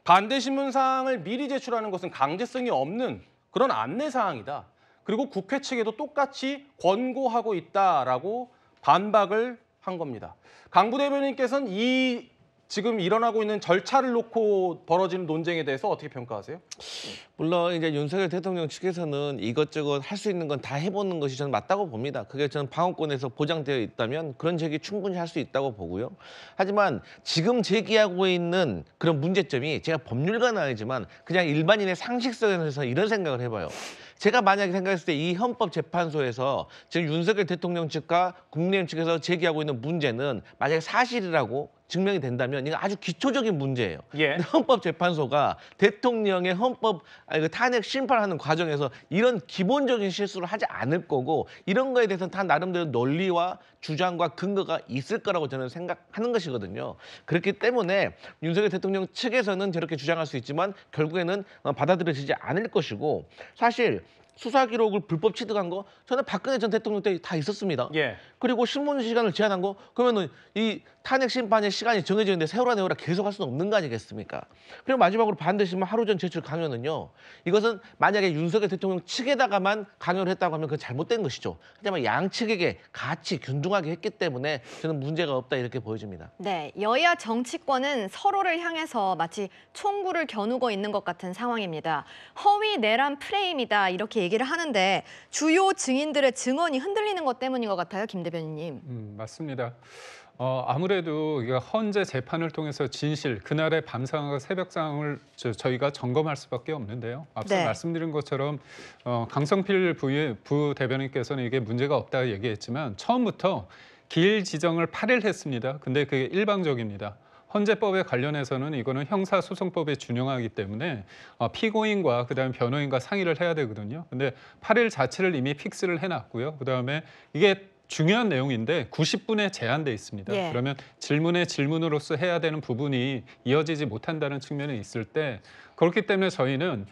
반대신문 사항을 미리 제출하는 것은 강제성이 없는 그런 안내 사항이다. 그리고 국회 측에도 똑같이 권고하고 있다라고 반박을 한 겁니다. 강 부대변인께서는 이 지금 일어나고 있는 절차를 놓고 벌어지는 논쟁에 대해서 어떻게 평가하세요? 물론 이제 윤석열 대통령 측에서는 이것저것 할 수 있는 건 다 해보는 것이 저는 맞다고 봅니다. 그게 저는 방어권에서 보장되어 있다면 그런 제기 충분히 할 수 있다고 보고요. 하지만 지금 제기하고 있는 그런 문제점이 제가 법률가는 아니지만 그냥 일반인의 상식선에서 이런 생각을 해봐요. 제가 만약에 생각했을 때 이 헌법재판소에서 지금 윤석열 대통령 측과 국민의힘 측에서 제기하고 있는 문제는 만약에 사실이라고 증명이 된다면 이거 아주 기초적인 문제예요. 근데 헌법재판소가 대통령의 탄핵 심판하는 과정에서 이런 기본적인 실수를 하지 않을 거고 이런 거에 대해서는 다 나름대로 논리와 주장과 근거가 있을 거라고 저는 생각하는 것이거든요. 그렇기 때문에 윤석열 대통령 측에서는 저렇게 주장할 수 있지만 결국에는 받아들여지지 않을 것이고 사실 수사 기록을 불법 취득한 거 저는 박근혜 전 대통령 때 다 있었습니다. 그리고 신문 시간을 제한한 거 그러면은 이 탄핵 심판의 시간이 정해져 있는데 세월아 내월아 계속 할 수는 없는 거 아니겠습니까? 그리고 마지막으로 반드시만 하루 전 제출 강요는요. 이것은 만약에 윤석열 대통령 측에다가만 강요를 했다고 하면 그건 잘못된 것이죠. 하지만 양측에게 같이 균등하게 했기 때문에 저는 문제가 없다 이렇게 보여집니다. 네, 여야 정치권은 서로를 향해서 마치 총구를 겨누고 있는 것 같은 상황입니다. 허위 내란 프레임이다 이렇게 얘기를 하는데 주요 증인들의 증언이 흔들리는 것 때문인 것 같아요, 김 대변인님. 맞습니다. 아무래도 헌재 재판을 통해서 진실, 그날의 밤 상황과 새벽 상황을 저희가 점검할 수밖에 없는데요. 앞서 말씀드린 것처럼 강성필 부대변인께서는 이게 문제가 없다고 얘기했지만 처음부터 기일 지정을 8일 했습니다. 근데 그게 일방적입니다. 헌재법에 관련해서는 이거는 형사소송법에 준용하기 때문에 피고인과 그다음에 변호인과 상의를 해야 되거든요. 근데 8일 자체를 이미 픽스를 해놨고요. 그다음에 이게 중요한 내용인데 90분에 제한돼 있습니다. 그러면 질문에 질문으로서 해야 되는 부분이 이어지지 못한다는 측면이 있을 때 그렇기 때문에 저희는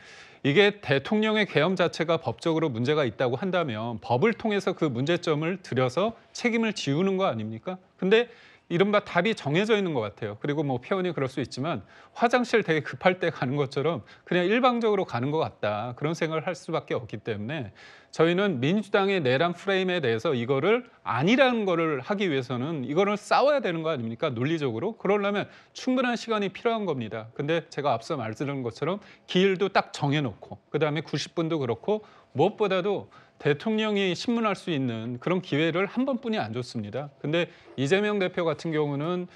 이게 대통령의 계엄 자체가 법적으로 문제가 있다고 한다면 법을 통해서 그 문제점을 들여서 책임을 지우는 거 아닙니까? 근데 이른바 답이 정해져 있는 것 같아요. 그리고 뭐 표현이 그럴 수 있지만 화장실 되게 급할 때 가는 것처럼 그냥 일방적으로 가는 것 같다. 그런 생각을 할 수밖에 없기 때문에 저희는 민주당의 내란 프레임에 대해서 이거를 아니라는 거를 하기 위해서는 이거를 싸워야 되는 거 아닙니까? 논리적으로. 그러려면 충분한 시간이 필요한 겁니다. 근데 제가 앞서 말씀드린 것처럼 기일도 딱 정해놓고 그다음에 90분도 그렇고 무엇보다도 대통령이 신문할 수 있는 그런 기회를 한 번뿐이 안 줬습니다. 근데 이재명 대표 같은 경우는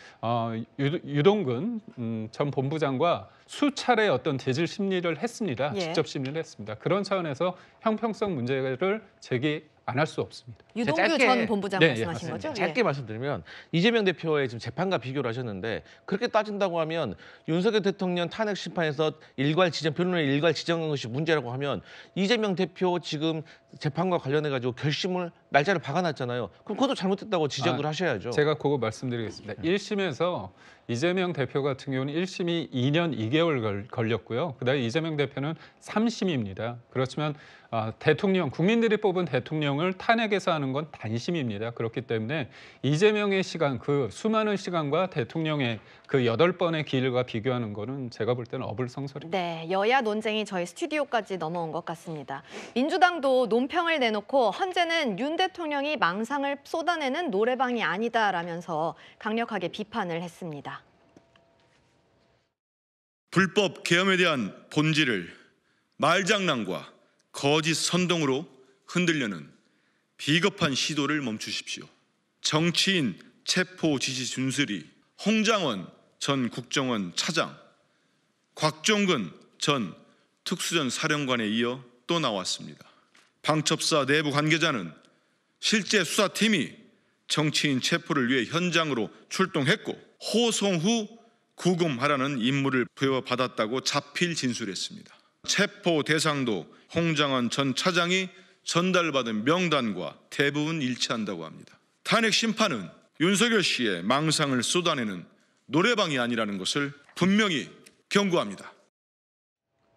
유동근 전 본부장과 수차례 어떤 대질 심리를 했습니다. 직접 심리를 했습니다. 그런 차원에서 형평성 문제를 제기 안 할 수 없습니다. 유동규 전 본부장 말씀하신 거죠? 짧게 말씀드리면 이재명 대표의 지금 재판과 비교를 하셨는데 그렇게 따진다고 하면 윤석열 대통령 탄핵 심판에서 변론의 일괄 지정한 것이 문제라고 하면 이재명 대표 지금 재판과 관련해 가지고 결심을 날짜를 박아놨잖아요. 그럼 그것도 잘못됐다고 지적을 하셔야죠. 제가 그거 말씀드리겠습니다. 1심에서 이재명 대표 같은 경우는 1심이 2년 2개월 걸렸고요. 그다음에 이재명 대표는 3심입니다. 그렇지만 대통령, 국민들이 뽑은 대통령을 탄핵해서 하는 건 단심입니다. 그렇기 때문에 이재명의 시간, 그 수많은 시간과 대통령의 그 8번의 기일과 비교하는 거는 제가 볼 때는 어불성설입니다. 네, 여야 논쟁이 저희 스튜디오까지 넘어온 것 같습니다. 민주당도 논평을 내놓고 헌재는 윤 대통령이 망상을 쏟아내는 노래방이 아니다라면서 강력하게 비판을 했습니다. 불법 계엄에 대한 본질을 말장난과 거짓 선동으로 흔들려는 비겁한 시도를 멈추십시오. 정치인 체포 지시 준수리 홍장원 전 국정원 차장, 곽종근 전 특수전 사령관에 이어 또 나왔습니다. 방첩사 내부 관계자는 실제 수사팀이 정치인 체포를 위해 현장으로 출동했고 호송후 구금하라는 임무를 부여받았다고 자필 진술했습니다. 체포 대상도 홍장원 전 차장이 전달받은 명단과 대부분 일치한다고 합니다. 탄핵 심판은 윤석열 씨의 망상을 쏟아내는 노래방이 아니라는 것을 분명히 경고합니다.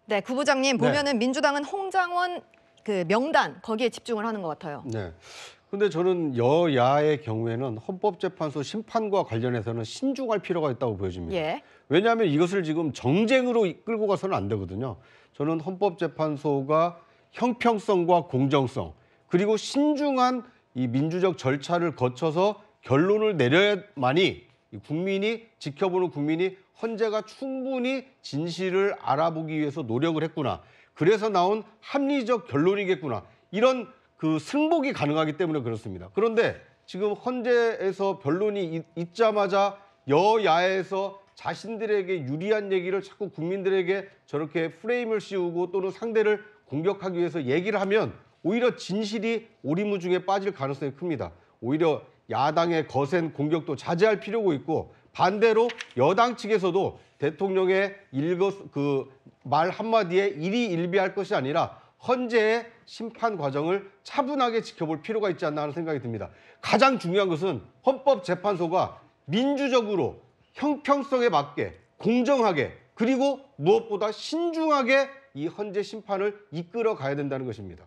네, 구부장님 보면은 민주당은 홍장원 그 명단 거기에 집중을 하는 것 같아요. 네. 근데 저는 여야의 경우에는 헌법재판소 심판과 관련해서는 신중할 필요가 있다고 보여집니다. 왜냐하면 이것을 지금 정쟁으로 끌고 가서는 안 되거든요. 저는 헌법재판소가 형평성과 공정성 그리고 신중한 이 민주적 절차를 거쳐서 결론을 내려야만이 이 국민이 지켜보는 국민이 헌재가 충분히 진실을 알아보기 위해서 노력을 했구나. 그래서 나온 합리적 결론이겠구나. 이런 그 승복이 가능하기 때문에 그렇습니다. 그런데 지금 헌재에서 변론이 있자마자 여야에서 자신들에게 유리한 얘기를 자꾸 국민들에게 저렇게 프레임을 씌우고 또는 상대를 공격하기 위해서 얘기를 하면 오히려 진실이 오리무중에 빠질 가능성이 큽니다. 오히려 야당의 거센 공격도 자제할 필요가 있고 반대로 여당 측에서도 대통령의 말 한마디에 일희일비할 것이 아니라 헌재의 심판 과정을 차분하게 지켜볼 필요가 있지 않나 하는 생각이 듭니다. 가장 중요한 것은 헌법재판소가 민주적으로 형평성에 맞게 공정하게 그리고 무엇보다 신중하게 이 헌재 심판을 이끌어 가야 된다는 것입니다.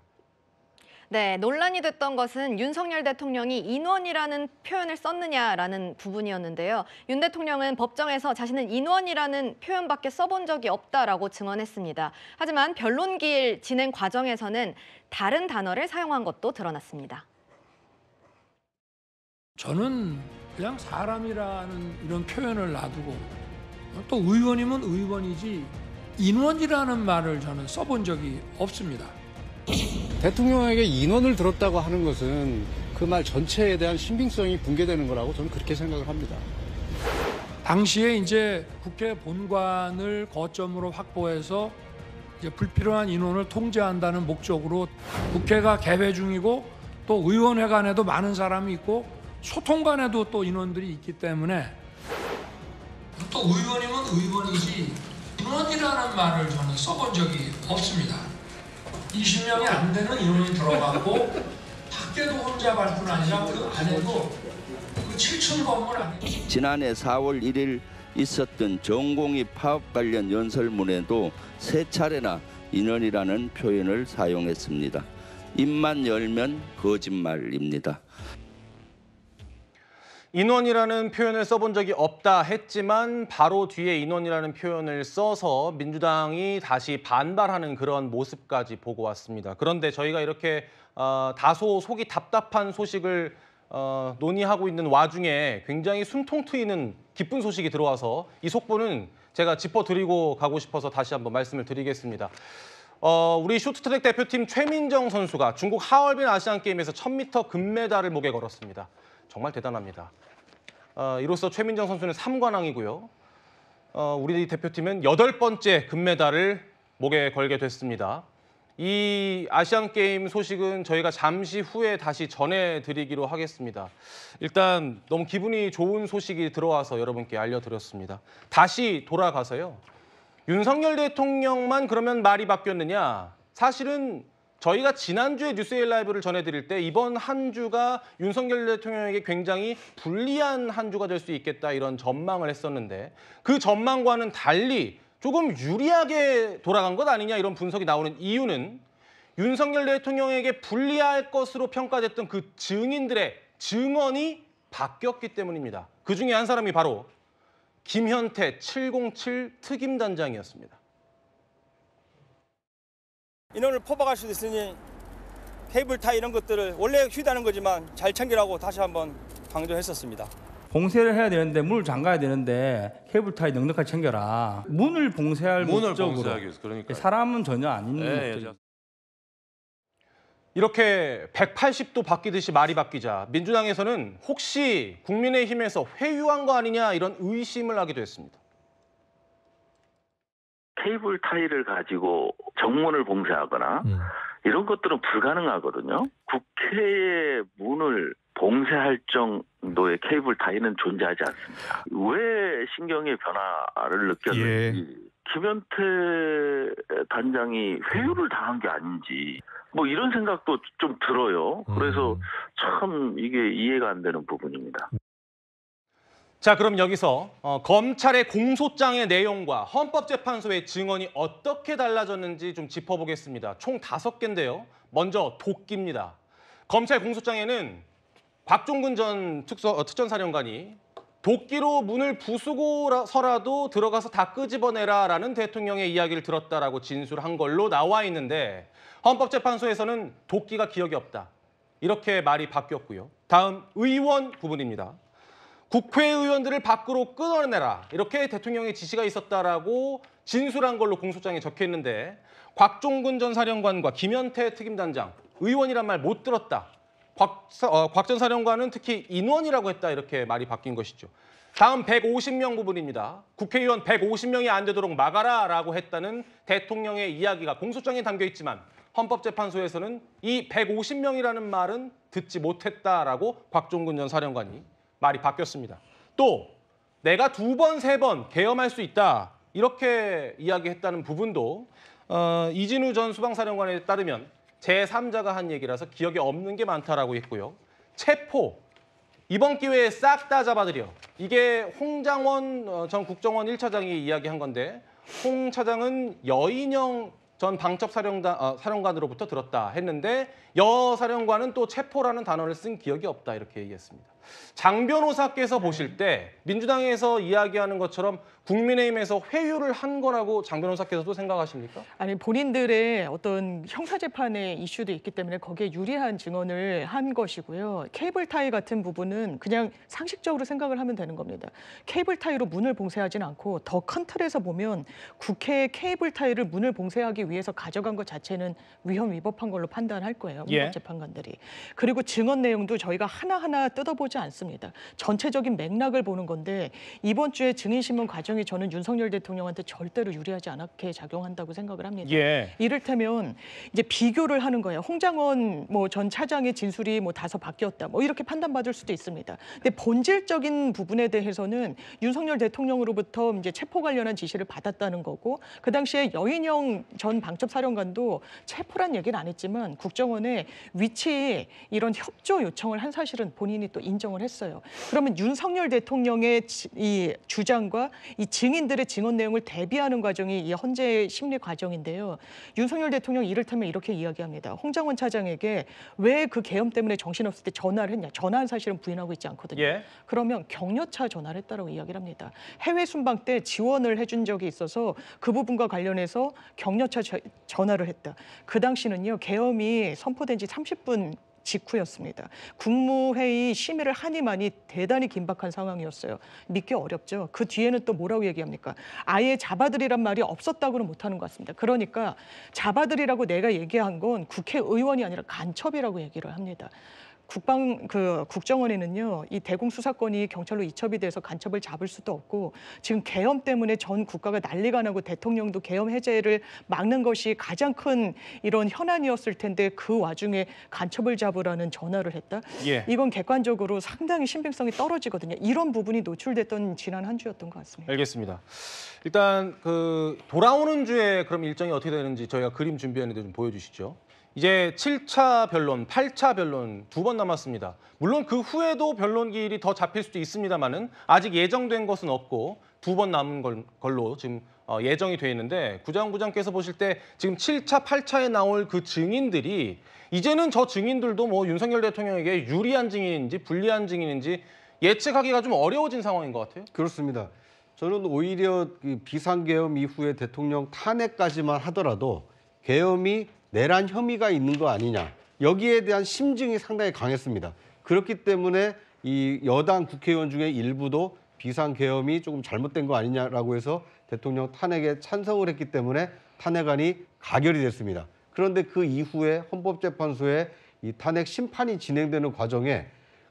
네, 논란이 됐던 것은 윤석열 대통령이 인원이라는 표현을 썼느냐라는 부분이었는데요. 윤 대통령은 법정에서 자신은 인원이라는 표현밖에 써본 적이 없다라고 증언했습니다. 하지만 변론기일 진행 과정에서는 다른 단어를 사용한 것도 드러났습니다. 저는 그냥 사람이라는 이런 표현을 놔두고 또 의원이면 의원이지 인원이라는 말을 저는 써본 적이 없습니다. 대통령에게 인원을 들었다고 하는 것은 그 말 전체에 대한 신빙성이 붕괴되는 거라고 저는 그렇게 생각을 합니다. 당시에 이제 국회 본관을 거점으로 확보해서 이제 불필요한 인원을 통제한다는 목적으로 국회가 개회 중이고 또 의원회 간에도 많은 사람이 있고 소통 간에도 또 인원들이 있기 때문에 또 의원이면 의원이지 인원이라는 말을 저는 써본 적이 없습니다. 20명이 안 되는 인원이 들어갔고 밖에도 혼자 발표는 아니라 그 안에도 그 7층 건물 안에 지난해 4월 1일 있었던 전공의 파업 관련 연설문에도 3차례나 인원이라는 표현을 사용했습니다. 입만 열면 거짓말입니다. 인원이라는 표현을 써본 적이 없다 했지만 바로 뒤에 인원이라는 표현을 써서 민주당이 다시 반발하는 그런 모습까지 보고 왔습니다. 그런데 저희가 이렇게 다소 속이 답답한 소식을 논의하고 있는 와중에 굉장히 숨통 트이는 기쁜 소식이 들어와서 이 속보는 제가 짚어드리고 가고 싶어서 다시 한번 말씀을 드리겠습니다. 우리 쇼트트랙 대표팀 최민정 선수가 중국 하얼빈 아시안게임에서 1000m 금메달을 목에 걸었습니다. 정말 대단합니다. 이로써 최민정 선수는 3관왕이고요. 우리 대표팀은 8번째 금메달을 목에 걸게 됐습니다. 이 아시안게임 소식은 저희가 잠시 후에 다시 전해드리기로 하겠습니다. 일단 너무 기분이 좋은 소식이 들어와서 여러분께 알려드렸습니다. 다시 돌아가서요. 윤석열 대통령만 그러면 말이 바뀌었느냐? 사실은 저희가 지난주에 뉴스에일 라이브를 전해드릴 때 이번 한 주가 윤석열 대통령에게 굉장히 불리한 한 주가 될 수 있겠다 이런 전망을 했었는데 그 전망과는 달리 조금 유리하게 돌아간 것 아니냐 이런 분석이 나오는 이유는 윤석열 대통령에게 불리할 것으로 평가됐던 그 증인들의 증언이 바뀌었기 때문입니다. 그중에 한 사람이 바로 김현태 707 특임단장이었습니다. 인원을 포박할 수도 있으니 케이블 타이 이런 것들을 원래 휴대하는 거지만 잘 챙기라고 다시 한번 강조했었습니다. 봉쇄를 해야 되는데 문을 잠가야 되는데 케이블 타이 넉넉하게 챙겨라. 문을 봉쇄할 목적으로. 봉쇄하기 위해서 그러니까 사람은 전혀 아닌 목적이죠. 이렇게 180도 바뀌듯이 말이 바뀌자 민주당에서는 혹시 국민의힘에서 회유한 거 아니냐 이런 의심을 하기도 했습니다. 케이블 타이를 가지고 정문을 봉쇄하거나 이런 것들은 불가능하거든요. 국회의 문을 봉쇄할 정도의 케이블 타이는 존재하지 않습니다. 왜 신경의 변화를 느꼈는지 김현태 단장이 회유를 당한 게 아닌지 뭐 이런 생각도 좀 들어요. 그래서 참 이게 이해가 안 되는 부분입니다. 자, 그럼 여기서 검찰의 공소장의 내용과 헌법재판소의 증언이 어떻게 달라졌는지 좀 짚어보겠습니다. 총 5개인데요. 먼저 도끼입니다. 검찰 공소장에는 곽종근 전 특전사령관이 도끼로 문을 부수고서라도 들어가서 다 끄집어내라라는 대통령의 이야기를 들었다라고 진술한 걸로 나와 있는데 헌법재판소에서는 도끼가 기억이 없다. 이렇게 말이 바뀌었고요. 다음 의원 부분입니다. 국회의원들을 밖으로 끊어내라 이렇게 대통령의 지시가 있었다라고 진술한 걸로 공소장에 적혀 있는데 곽종근 전 사령관과 김현태 특임단장 의원이란 말 못 들었다. 곽 전 사령관은 특히 인원이라고 했다 이렇게 말이 바뀐 것이죠. 다음 150명 부분입니다. 국회의원 150명이 안 되도록 막아라라고 했다는 대통령의 이야기가 공소장에 담겨 있지만 헌법재판소에서는 이 150명이라는 말은 듣지 못했다라고 곽종근 전 사령관이 말이 바뀌었습니다. 또 내가 2번, 3번 계엄할 수 있다 이렇게 이야기했다는 부분도 이진우 전 수방사령관에 따르면 제3자가 한 얘기라서 기억에 없는 게 많다라고 했고요. 체포, 이번 기회에 싹 다 잡아들여. 이게 홍장원 전 국정원 1차장이 이야기한 건데 홍 차장은 여인영 전 방첩사령관으로부터 들었다 했는데 여 사령관은 또 체포라는 단어를 쓴 기억이 없다 이렇게 얘기했습니다. 장 변호사께서 보실 때 민주당에서 이야기하는 것처럼 국민의힘에서 회유를 한 거라고 장 변호사께서도 생각하십니까? 아니 본인들의 어떤 형사재판의 이슈도 있기 때문에 거기에 유리한 증언을 한 것이고요. 케이블 타이 같은 부분은 그냥 상식적으로 생각을 하면 되는 겁니다. 케이블 타이로 문을 봉쇄하진 않고 더 큰 틀에서 보면 국회의 케이블 타이를 문을 봉쇄하기 위해서 가져간 것 자체는 위헌 위법한 걸로 판단할 거예요. 헌법재판관들이. 그리고 증언 내용도 저희가 하나하나 뜯어보지 않습니다. 전체적인 맥락을 보는 건데 이번 주에 증인신문 과정이 저는 윤석열 대통령한테 절대로 유리하지 않게 작용한다고 생각을 합니다. 이를테면 이제 비교를 하는 거예요. 홍장원 전 차장의 진술이 다소 바뀌었다. 이렇게 판단받을 수도 있습니다. 근데 본질적인 부분에 대해서는 윤석열 대통령으로부터 이제 체포 관련한 지시를 받았다는 거고 그 당시에 여인영 전 방첩사령관도 체포란 얘기는 안 했지만 국정원에 위치 이런 협조 요청을 한 사실은 본인이 또 인정을 했어요. 그러면 윤석열 대통령의 이 주장과 이 증인들의 증언 내용을 대비하는 과정이 이 헌재 심리 과정인데요. 윤석열 대통령이 이를테면 이렇게 이야기합니다. 홍장원 차장에게 왜 그 계엄 때문에 정신없을 때 전화를 했냐. 전화한 사실은 부인하고 있지 않거든요. 그러면 격려차 전화를 했다고 이야기를 합니다. 해외 순방 때 지원을 해준 적이 있어서 그 부분과 관련해서 격려차 전화를 했다. 그 당시는요. 계엄이 선포된 지 30분 직후였습니다. 국무회의 심의를 하니만이 대단히 긴박한 상황이었어요. 믿기 어렵죠. 그 뒤에는 또 뭐라고 얘기합니까? 아예 잡아들이란 말이 없었다고는 못하는 것 같습니다. 그러니까 잡아들이라고 내가 얘기한 건 국회의원이 아니라 간첩이라고 얘기를 합니다. 국정원에는요, 이 대공 수사권이 경찰로 이첩이 돼서 간첩을 잡을 수도 없고 지금 계엄 때문에 전 국가가 난리가 나고 대통령도 계엄 해제를 막는 것이 가장 큰 이런 현안이었을 텐데 그 와중에 간첩을 잡으라는 전화를 했다? 이건 객관적으로 상당히 신빙성이 떨어지거든요. 이런 부분이 노출됐던 지난 한 주였던 것 같습니다. 알겠습니다. 일단 돌아오는 주에 그럼 일정이 어떻게 되는지 저희가 그림 준비했는데 좀 보여주시죠. 이제 7차 변론, 8차 변론 2번 남았습니다. 물론 그 후에도 변론기일이 더 잡힐 수도 있습니다만은 아직 예정된 것은 없고 2번 남은 걸로 지금 예정이 돼 있는데 구장부장께서 보실 때 지금 7차, 8차에 나올 그 증인들이 이제는 저 증인들도 윤석열 대통령에게 유리한 증인인지 불리한 증인인지 예측하기가 좀 어려워진 상황인 것 같아요. 그렇습니다. 저는 오히려 비상계엄 이후에 대통령 탄핵까지만 하더라도 계엄이 내란 혐의가 있는 거 아니냐. 여기에 대한 심증이 상당히 강했습니다. 그렇기 때문에 이 여당 국회의원 중에 일부도 비상계엄이 조금 잘못된 거 아니냐라고 해서 대통령 탄핵에 찬성을 했기 때문에 탄핵안이 가결이 됐습니다. 그런데 그 이후에 헌법재판소에 이 탄핵 심판이 진행되는 과정에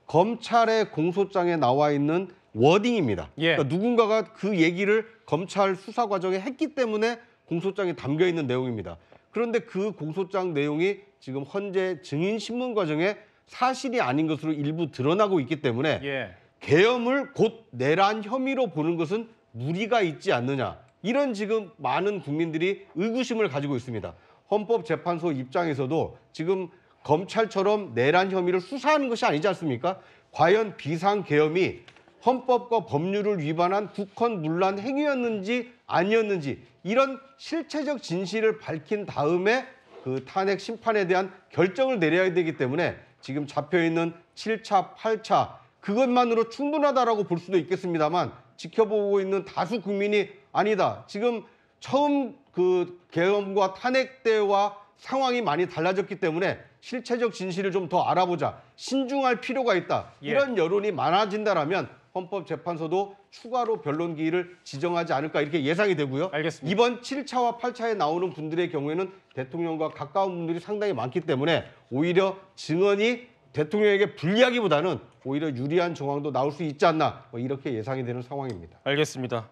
검찰의 공소장에 나와 있는 워딩입니다. 그러니까 누군가가 그 얘기를 검찰 수사 과정에 했기 때문에 공소장에 담겨 있는 내용입니다. 그런데 그 공소장 내용이 지금 헌재 증인신문 과정에 사실이 아닌 것으로 일부 드러나고 있기 때문에 계엄을 곧 내란 혐의로 보는 것은 무리가 있지 않느냐. 이런 지금 많은 국민들이 의구심을 가지고 있습니다. 헌법재판소 입장에서도 지금 검찰처럼 내란 혐의를 수사하는 것이 아니지 않습니까? 과연 비상계엄이 헌법과 법률을 위반한 국헌문란 행위였는지 아니었는지 이런 실체적 진실을 밝힌 다음에 그 탄핵 심판에 대한 결정을 내려야 되기 때문에 지금 잡혀있는 7차, 8차 그것만으로 충분하다라고 볼 수도 있겠습니다만 지켜보고 있는 다수 국민이 아니다. 지금 처음 그 계엄과 탄핵 때와 상황이 많이 달라졌기 때문에 실체적 진실을 좀 더 알아보자. 신중할 필요가 있다. 이런 여론이 많아진다라면 헌법재판소도 추가로 변론 기일을 지정하지 않을까 이렇게 예상이 되고요. 알겠습니다. 이번 7차와 8차에 나오는 분들의 경우에는 대통령과 가까운 분들이 상당히 많기 때문에 오히려 증언이 대통령에게 불리하기보다는 오히려 유리한 정황도 나올 수 있지 않나 이렇게 예상이 되는 상황입니다. 알겠습니다.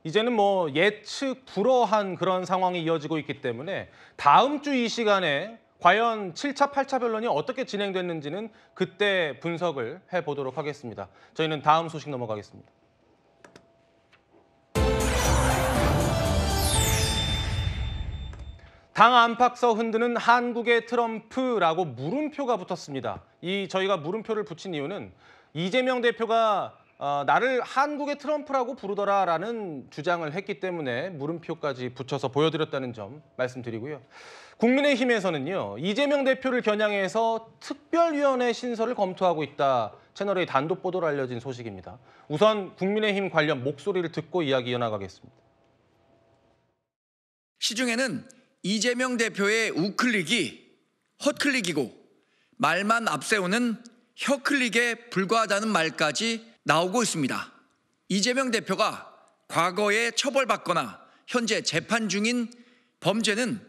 이제는 뭐 예측 불허한 그런 상황이 이어지고 있기 때문에 다음 주 이 시간에 과연 7차, 8차 변론이 어떻게 진행됐는지는 그때 분석을 해보도록 하겠습니다. 저희는 다음 소식 넘어가겠습니다. 당 안팎서 흔드는 한국의 트럼프라고 물음표가 붙었습니다. 저희가 물음표를 붙인 이유는 이재명 대표가 나를 한국의 트럼프라고 부르더라라는 주장을 했기 때문에 물음표까지 붙여서 보여드렸다는 점 말씀드리고요. 국민의힘에서는요, 이재명 대표를 겨냥해서 특별위원회 신설을 검토하고 있다. 채널A 단독 보도로 알려진 소식입니다. 우선 국민의힘 관련 목소리를 듣고 이야기 이어나가겠습니다. 시중에는 이재명 대표의 우클릭이 헛클릭이고 말만 앞세우는 혀클릭에 불과하다는 말까지 나오고 있습니다. 이재명 대표가 과거에 처벌받거나 현재 재판 중인 범죄는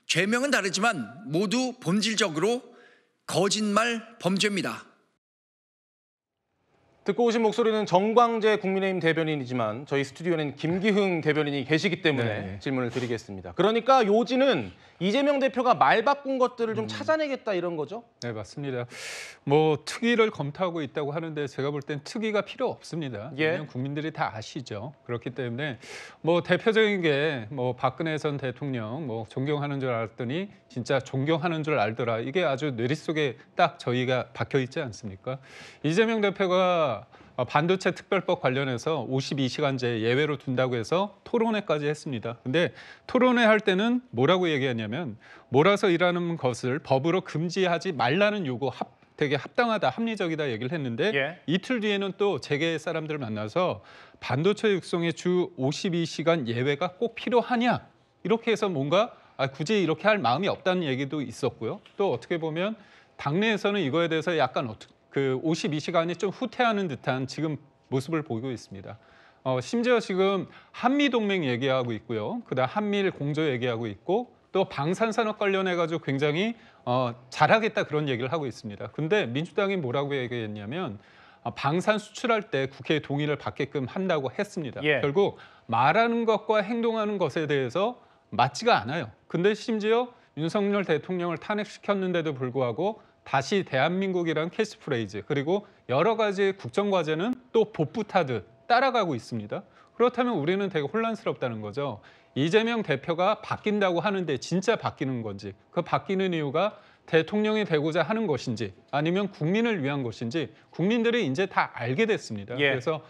죄명은 다르지만 모두 본질적으로 거짓말 범죄입니다. 듣고 오신 목소리는 정광재 국민의힘 대변인이지만 저희 스튜디오에는 김기흥 대변인이 계시기 때문에 질문을 드리겠습니다. 그러니까 요지는 이재명 대표가 말 바꾼 것들을 좀 찾아내겠다 이런 거죠? 네, 맞습니다. 뭐 특위를 검토하고 있다고 하는데 제가 볼 땐 특위가 필요 없습니다. 왜냐하면 국민들이 다 아시죠. 그렇기 때문에 뭐 대표적인 게 뭐 박근혜 전 대통령 뭐 존경하는 줄 알았더니 진짜 존경하는 줄 알더라. 이게 아주 뇌리 속에 딱 저희가 박혀 있지 않습니까? 이재명 대표가 반도체 특별법 관련해서 52시간제 예외로 둔다고 해서 토론회까지 했습니다. 근데 토론회 할 때는 뭐라고 얘기했냐면 몰아서 일하는 것을 법으로 금지하지 말라는 요구 되게 합당하다, 합리적이다 얘기를 했는데 이틀 뒤에는 또 재계 사람들 만나서 반도체 육성의 주 52시간 예외가 꼭 필요하냐 이렇게 해서 뭔가 굳이 이렇게 할 마음이 없다는 얘기도 있었고요. 또 어떻게 보면 당내에서는 이거에 대해서 약간 그 52시간이 좀 후퇴하는 듯한 지금 모습을 보이고 있습니다. 심지어 지금 한미동맹 얘기하고 있고요. 그다음 한미일 공조 얘기하고 있고 또 방산산업 관련해가지고 굉장히 잘하겠다 그런 얘기를 하고 있습니다. 근데 민주당이 뭐라고 얘기했냐면 방산 수출할 때 국회의 동의를 받게끔 한다고 했습니다. 결국 말하는 것과 행동하는 것에 대해서 맞지가 않아요. 근데 심지어 윤석열 대통령을 탄핵시켰는데도 불구하고 다시 대한민국이란 캐치프레이즈 그리고 여러 가지 국정과제는 또 복붙하듯 따라가고 있습니다. 그렇다면 우리는 되게 혼란스럽다는 거죠. 이재명 대표가 바뀐다고 하는데 진짜 바뀌는 건지 그 바뀌는 이유가 대통령이 되고자 하는 것인지 아니면 국민을 위한 것인지 국민들이 이제 다 알게 됐습니다. 그래서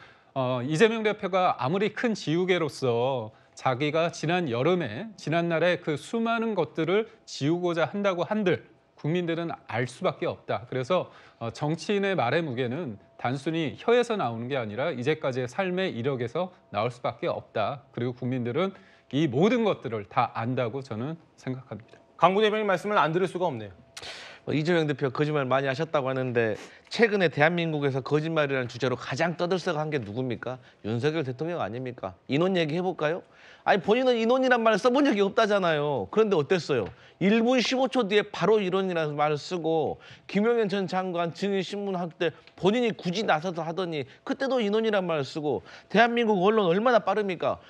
이재명 대표가 아무리 큰 지우개로서 자기가 지난 여름에 지난날에 그 수많은 것들을 지우고자 한다고 한들 국민들은 알 수밖에 없다. 그래서 정치인의 말의 무게는 단순히 혀에서 나오는 게 아니라 이제까지의 삶의 이력에서 나올 수밖에 없다. 그리고 국민들은 이 모든 것들을 다 안다고 저는 생각합니다. 강구 대변인 말씀을 안 들을 수가 없네요. 이재명 대표 거짓말 많이 하셨다고 하는데 최근에 대한민국에서 거짓말이라는 주제로 가장 떠들썩한 게 누굽니까? 윤석열 대통령 아닙니까? 인원 얘기해볼까요? 아니 본인은 인원이란 말을 써본 적이 없다잖아요. 그런데 어땠어요? 1분 15초 뒤에 바로 인원이라는 말을 쓰고 김용현 전 장관 증인 신문할 때 본인이 굳이 나서서 하더니 그때도 인원이란 말을 쓰고 대한민국 언론 얼마나 빠릅니까?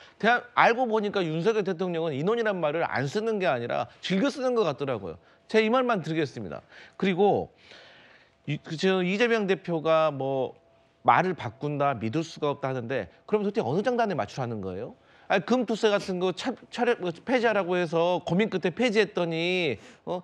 알고 보니까 윤석열 대통령은 인원이란 말을 안 쓰는 게 아니라 즐겨 쓰는 것 같더라고요. 제가 이 말만 드리겠습니다. 그리고 이재명 대표가 뭐 말을 바꾼다, 믿을 수가 없다 하는데 그럼 도대체 어느 장단에 맞추라는 거예요? 아니, 금투세 같은 거 폐지하라고 해서 고민 끝에 폐지했더니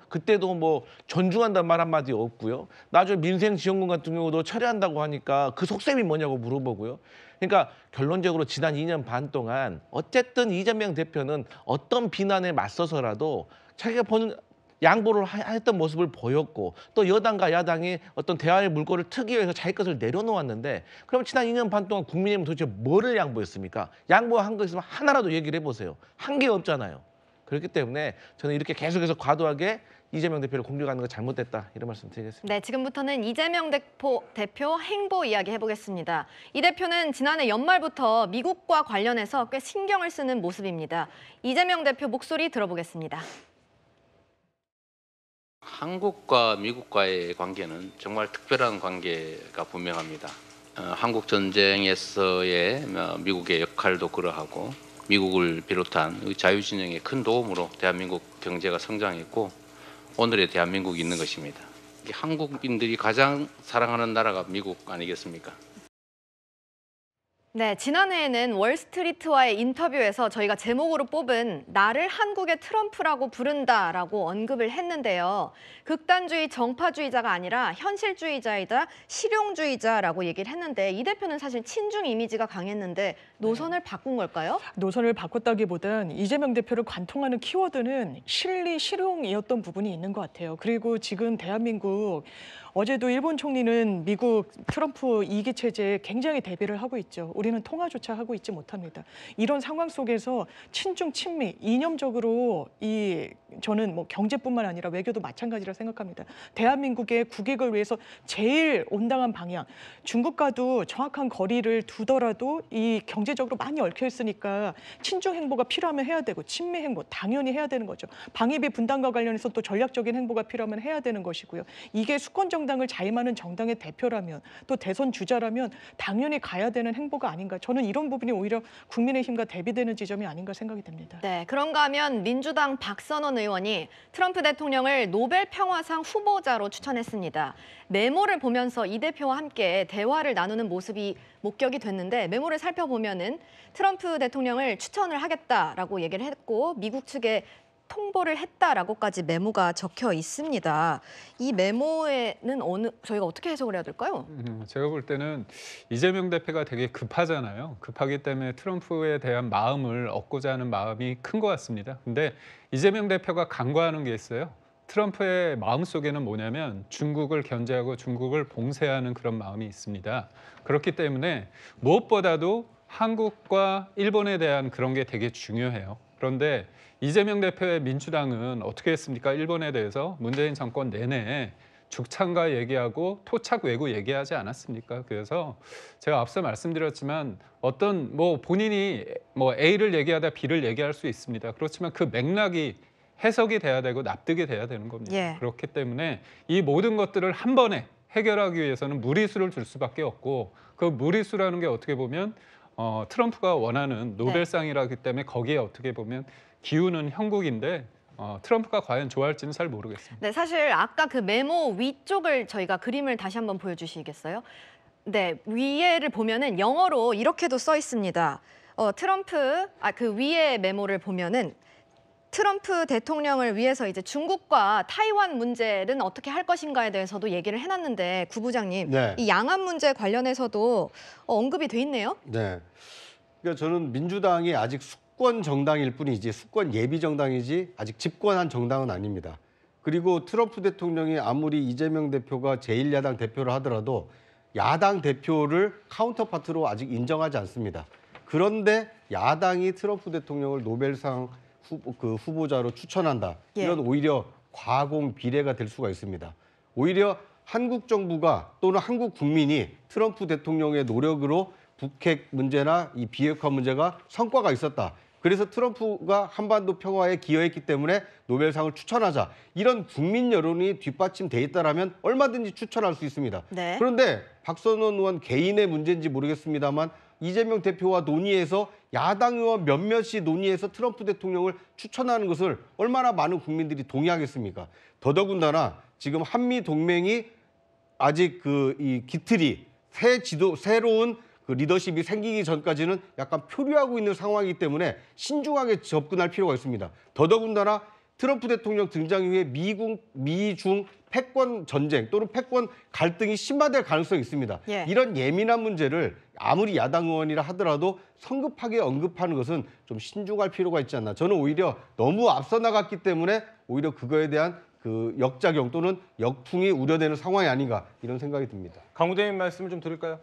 그때도 뭐 존중한다는 말 한마디 없고요. 나중에 민생지원금 같은 경우도 철회한다고 하니까 그 속셈이 뭐냐고 물어보고요. 그러니까 결론적으로 지난 2년 반 동안 어쨌든 이재명 대표는 어떤 비난에 맞서서라도 자기가 보는 양보를 했던 모습을 보였고 또 여당과 야당이 어떤 대화의 물꼬를 트기 위해서 자기 것을 내려놓았는데 그럼 지난 2년 반 동안 국민의힘은 도대체 뭐를 양보했습니까? 양보한 거 있으면 하나라도 얘기를 해보세요. 한 게 없잖아요. 그렇기 때문에 저는 이렇게 계속해서 과도하게 이재명 대표를 공격하는 거 잘못됐다 이런 말씀 드리겠습니다. 네, 지금부터는 이재명 대표 행보 이야기 해보겠습니다. 이 대표는 지난해 연말부터 미국과 관련해서 꽤 신경을 쓰는 모습입니다. 이재명 대표 목소리 들어보겠습니다. 한국과 미국과의 관계는 정말 특별한 관계가 분명합니다. 한국 전쟁에서의 미국의 역할도 그러하고 미국을 비롯한 자유진영의 큰 도움으로 대한민국 경제가 성장했고 오늘의 대한민국이 있는 것입니다. 한국인들이 가장 사랑하는 나라가 미국 아니겠습니까? 네, 지난해에는 월스트리트와의 인터뷰에서 저희가 제목으로 뽑은 나를 한국의 트럼프라고 부른다라고 언급을 했는데요. 극단주의 정파주의자가 아니라 현실주의자이다 실용주의자라고 얘기를 했는데 이 대표는 사실 친중 이미지가 강했는데 노선을 바꾼 걸까요? 노선을 바꿨다기보단 이재명 대표를 관통하는 키워드는 실리, 실용이었던 부분이 있는 것 같아요. 그리고 지금 대한민국 어제도 일본 총리는 미국 트럼프 2기 체제에 굉장히 대비를 하고 있죠. 우리는 통화조차 하고 있지 못합니다. 이런 상황 속에서 친중, 친미, 이념적으로 저는 뭐 경제뿐만 아니라 외교도 마찬가지라 생각합니다. 대한민국의 국익을 위해서 제일 온당한 방향, 중국과도 정확한 거리를 두더라도 이 경제적으로 많이 얽혀 있으니까 친중 행보가 필요하면 해야 되고 친미 행보 당연히 해야 되는 거죠. 방위비 분담과 관련해서 또 전략적인 행보가 필요하면 해야 되는 것이고요. 이게 수권 정당을 자임하는 정당의 대표라면 또 대선 주자라면 당연히 가야 되는 행보가 아닌가. 저는 이런 부분이 오히려 국민의힘과 대비되는 지점이 아닌가 생각이 듭니다. 네, 그런가 하면 민주당 박선원 의원이 트럼프 대통령을 노벨 평화상 후보자로 추천했습니다. 메모를 보면서 이 대표와 함께 대화를 나누는 모습이 목격이 됐는데 메모를 살펴보면은 트럼프 대통령을 추천을 하겠다라고 얘기를 했고 미국 측에 통보를 했다라고까지 메모가 적혀 있습니다. 이 메모에는 저희가 어떻게 해석을 해야 될까요? 제가 볼 때는 이재명 대표가 되게 급하잖아요. 급하기 때문에 트럼프에 대한 마음을 얻고자 하는 마음이 큰 것 같습니다. 근데 이재명 대표가 간과하는 게 있어요. 트럼프의 마음속에는 뭐냐면 중국을 견제하고 중국을 봉쇄하는 그런 마음이 있습니다. 그렇기 때문에 무엇보다도 한국과 일본에 대한 그런 게 되게 중요해요. 그런데 이재명 대표의 민주당은 어떻게 했습니까? 일본에 대해서 문재인 정권 내내 죽창가 얘기하고 토착 외구 얘기하지 않았습니까? 그래서 제가 앞서 말씀드렸지만 어떤 본인이 A를 얘기하다 B를 얘기할 수 있습니다. 그렇지만 그 맥락이 해석이 돼야 되고 납득이 돼야 되는 겁니다. 예. 그렇기 때문에 이 모든 것들을 한 번에 해결하기 위해서는 무리수를 줄 수밖에 없고 그 무리수라는 게 어떻게 보면 트럼프가 원하는 노벨상이라기 때문에 거기에 어떻게 보면 기우는 형국인데 트럼프가 과연 좋아할지는 잘 모르겠습니다. 네, 사실 아까 그 메모 위쪽을 저희가 그림을 다시 한번 보여주시겠어요? 네, 위에를 보면은 영어로 이렇게도 써 있습니다. 그 위에 메모를 보면은 트럼프 대통령을 위해서 이제 중국과 타이완 문제는 어떻게 할 것인가에 대해서도 얘기를 해놨는데 구 부장님, 네. 이 양안 문제 관련해서도 언급이 돼 있네요. 네. 그러니까 저는 민주당이 아직 수권 정당일 뿐이지 수권 예비 정당이지 아직 집권한 정당은 아닙니다. 그리고 트럼프 대통령이 아무리 이재명 대표가 제1야당 대표를 하더라도 야당 대표를 카운터파트로 아직 인정하지 않습니다. 그런데 야당이 트럼프 대통령을 노벨상 후보자로 추천한다. 이건 오히려 과공 비례가 될 수가 있습니다. 오히려 한국 정부가 또는 한국 국민이 트럼프 대통령의 노력으로 북핵 문제나 이 비핵화 문제가 성과가 있었다. 그래서 트럼프가 한반도 평화에 기여했기 때문에 노벨상을 추천하자. 이런 국민 여론이 뒷받침돼 있다라면 얼마든지 추천할 수 있습니다. 네. 그런데 박선원 의원 개인의 문제인지 모르겠습니다만 이재명 대표와 논의해서 야당 의원 몇몇이 논의해서 트럼프 대통령을 추천하는 것을 얼마나 많은 국민들이 동의하겠습니까? 더더군다나 지금 한미 동맹이 아직 이 기틀이 새로운 그 리더십이 생기기 전까지는 약간 표류하고 있는 상황이기 때문에 신중하게 접근할 필요가 있습니다. 더더군다나 트럼프 대통령 등장 이후에 미중 패권 전쟁 또는 패권 갈등이 심화될 가능성이 있습니다. 예. 이런 예민한 문제를 아무리 야당 의원이라 하더라도 성급하게 언급하는 것은 좀 신중할 필요가 있지 않나. 저는 오히려 너무 앞서 나갔기 때문에 오히려 그거에 대한 그 역작용 또는 역풍이 우려되는 상황이 아닌가 이런 생각이 듭니다. 강우대님 말씀을 좀 드릴까요?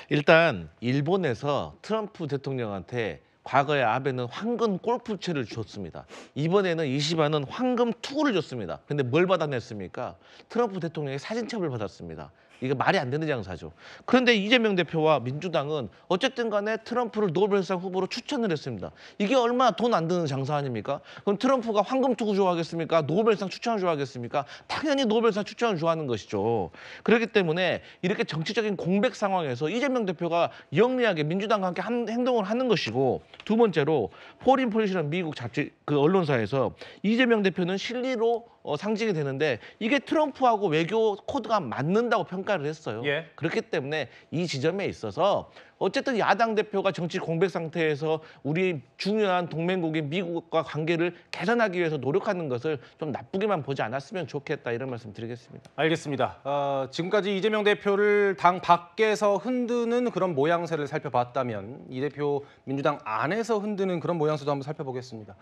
일단 일본에서 트럼프 대통령한테 과거에 아베는 황금 골프채를 줬습니다. 이번에는 이시바는 황금 투구를 줬습니다. 근데 뭘 받아냈습니까? 트럼프 대통령의 사진첩을 받았습니다. 이게 말이 안 되는 장사죠. 그런데 이재명 대표와 민주당은 어쨌든 간에 트럼프를 노벨상 후보로 추천을 했습니다. 이게 얼마나 돈 안 드는 장사 아닙니까? 그럼 트럼프가 황금 투구 좋아하겠습니까? 노벨상 추천을 좋아하겠습니까? 당연히 노벨상 추천을 좋아하는 것이죠. 그렇기 때문에 이렇게 정치적인 공백 상황에서 이재명 대표가 영리하게 민주당과 함께 행동을 하는 것이고, 두 번째로 포린 폴리시라는 미국 잡지 언론사에서 이재명 대표는 실리로 상징이 되는데 이게 트럼프하고 외교 코드가 맞는다고 평가를 했어요. 그렇기 때문에 이 지점에 있어서 어쨌든 야당 대표가 정치 공백 상태에서 우리 중요한 동맹국인 미국과 관계를 개선하기 위해서 노력하는 것을 좀 나쁘게만 보지 않았으면 좋겠다, 이런 말씀 드리겠습니다. 알겠습니다. 지금까지 이재명 대표를 당 밖에서 흔드는 그런 모양새를 살펴봤다면 이 대표 민주당 안에서 흔드는 그런 모양새도 한번 살펴보겠습니다.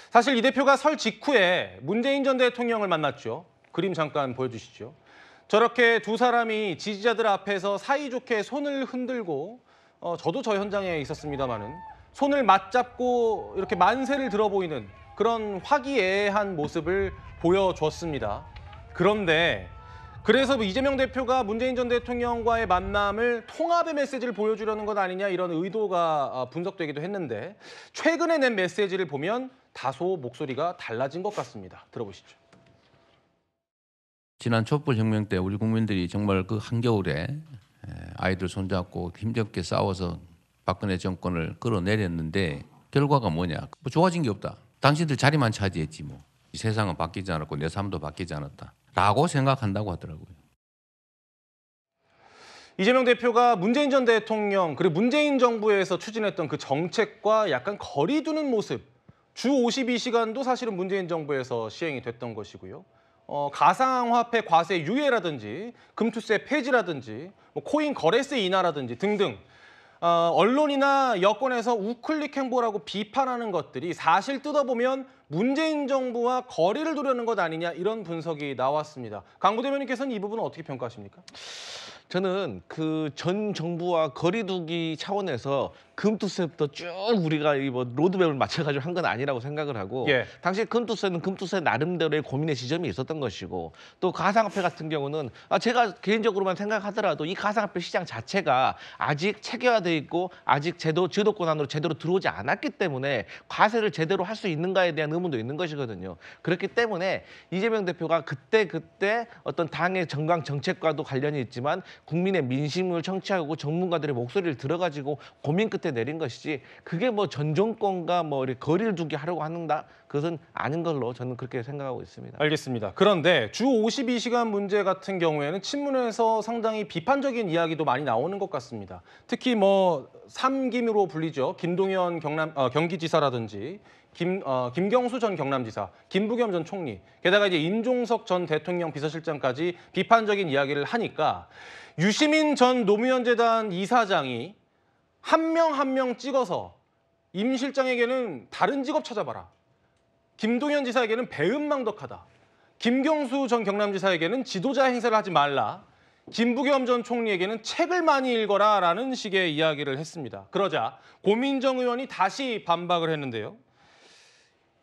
사실 이 대표가 설 직후에 문재인 전 대통령을 만났죠. 그림 잠깐 보여주시죠. 저렇게 두 사람이 지지자들 앞에서 사이좋게 손을 흔들고, 저도 저 현장에 있었습니다마는 손을 맞잡고 이렇게 만세를 들어 보이는 그런 화기애애한 모습을 보여줬습니다. 그런데 그래서 이재명 대표가 문재인 전 대통령과의 만남을 통합의 메시지를 보여주려는 것 아니냐, 이런 의도가 분석되기도 했는데, 최근에 낸 메시지를 보면 다소 목소리가 달라진 것 같습니다. 들어보시죠. 지난 촛불혁명 때 우리 국민들이 정말 그 한겨울에 아이들 손잡고 힘겹게 싸워서 박근혜 정권을 끌어내렸는데 결과가 뭐냐? 뭐 좋아진 게 없다. 당신들 자리만 차지했지 뭐. 이 세상은 바뀌지 않았고 내 삶도 바뀌지 않았다. 라고 생각한다고 하더라고요. 이재명 대표가 문재인 전 대통령 그리고 문재인 정부에서 추진했던 그 정책과 약간 거리 두는 모습, 주 52시간도 사실은 문재인 정부에서 시행이 됐던 것이고요. 가상화폐 과세 유예라든지 금투세 폐지라든지 뭐 코인 거래세 인하라든지 등등 언론이나 여권에서 우클릭 행보라고 비판하는 것들이 사실 뜯어보면 문재인 정부와 거리를 두려는 것 아니냐, 이런 분석이 나왔습니다. 강 부대변인께서는 이 부분은 어떻게 평가하십니까? 저는 그 전 정부와 거리두기 차원에서 금투세부터 쭉 우리가 뭐 로드맵을 맞춰가지고 한 건 아니라고 생각을 하고, 당시 금투세는 금투세 나름대로의 고민의 지점이 있었던 것이고, 또 가상화폐 같은 경우는 제가 개인적으로만 생각하더라도 이 가상화폐 시장 자체가 아직 체계화돼 있고 아직 주도권 안으로 제대로 들어오지 않았기 때문에 과세를 제대로 할 수 있는가에 대한 의문도 있는 것이거든요. 그렇기 때문에 이재명 대표가 그때 어떤 당의 정강 정책과도 관련이 있지만 국민의 민심을 청취하고 전문가들의 목소리를 들어가지고 고민 끝에 내린 것이지, 그게 뭐 전 정권과 뭐 이렇게 거리를 두게 하려고 하는다, 그것은 아닌 걸로 저는 그렇게 생각하고 있습니다. 알겠습니다. 그런데 주 52시간 문제 같은 경우에는 친문에서 상당히 비판적인 이야기도 많이 나오는 것 같습니다. 특히 뭐 삼김으로 불리죠. 김동연 경기지사라든지 김경수 전 경남지사, 김부겸 전 총리, 게다가 이제 임종석 전 대통령 비서실장까지 비판적인 이야기를 하니까 유시민 전 노무현재단 이사장이 한 명 한 명 찍어서 임 실장에게는 다른 직업 찾아봐라, 김동연 지사에게는 배은망덕하다, 김경수 전 경남지사에게는 지도자 행세를 하지 말라, 김부겸 전 총리에게는 책을 많이 읽어라 라는 식의 이야기를 했습니다. 그러자 고민정 의원이 다시 반박을 했는데요.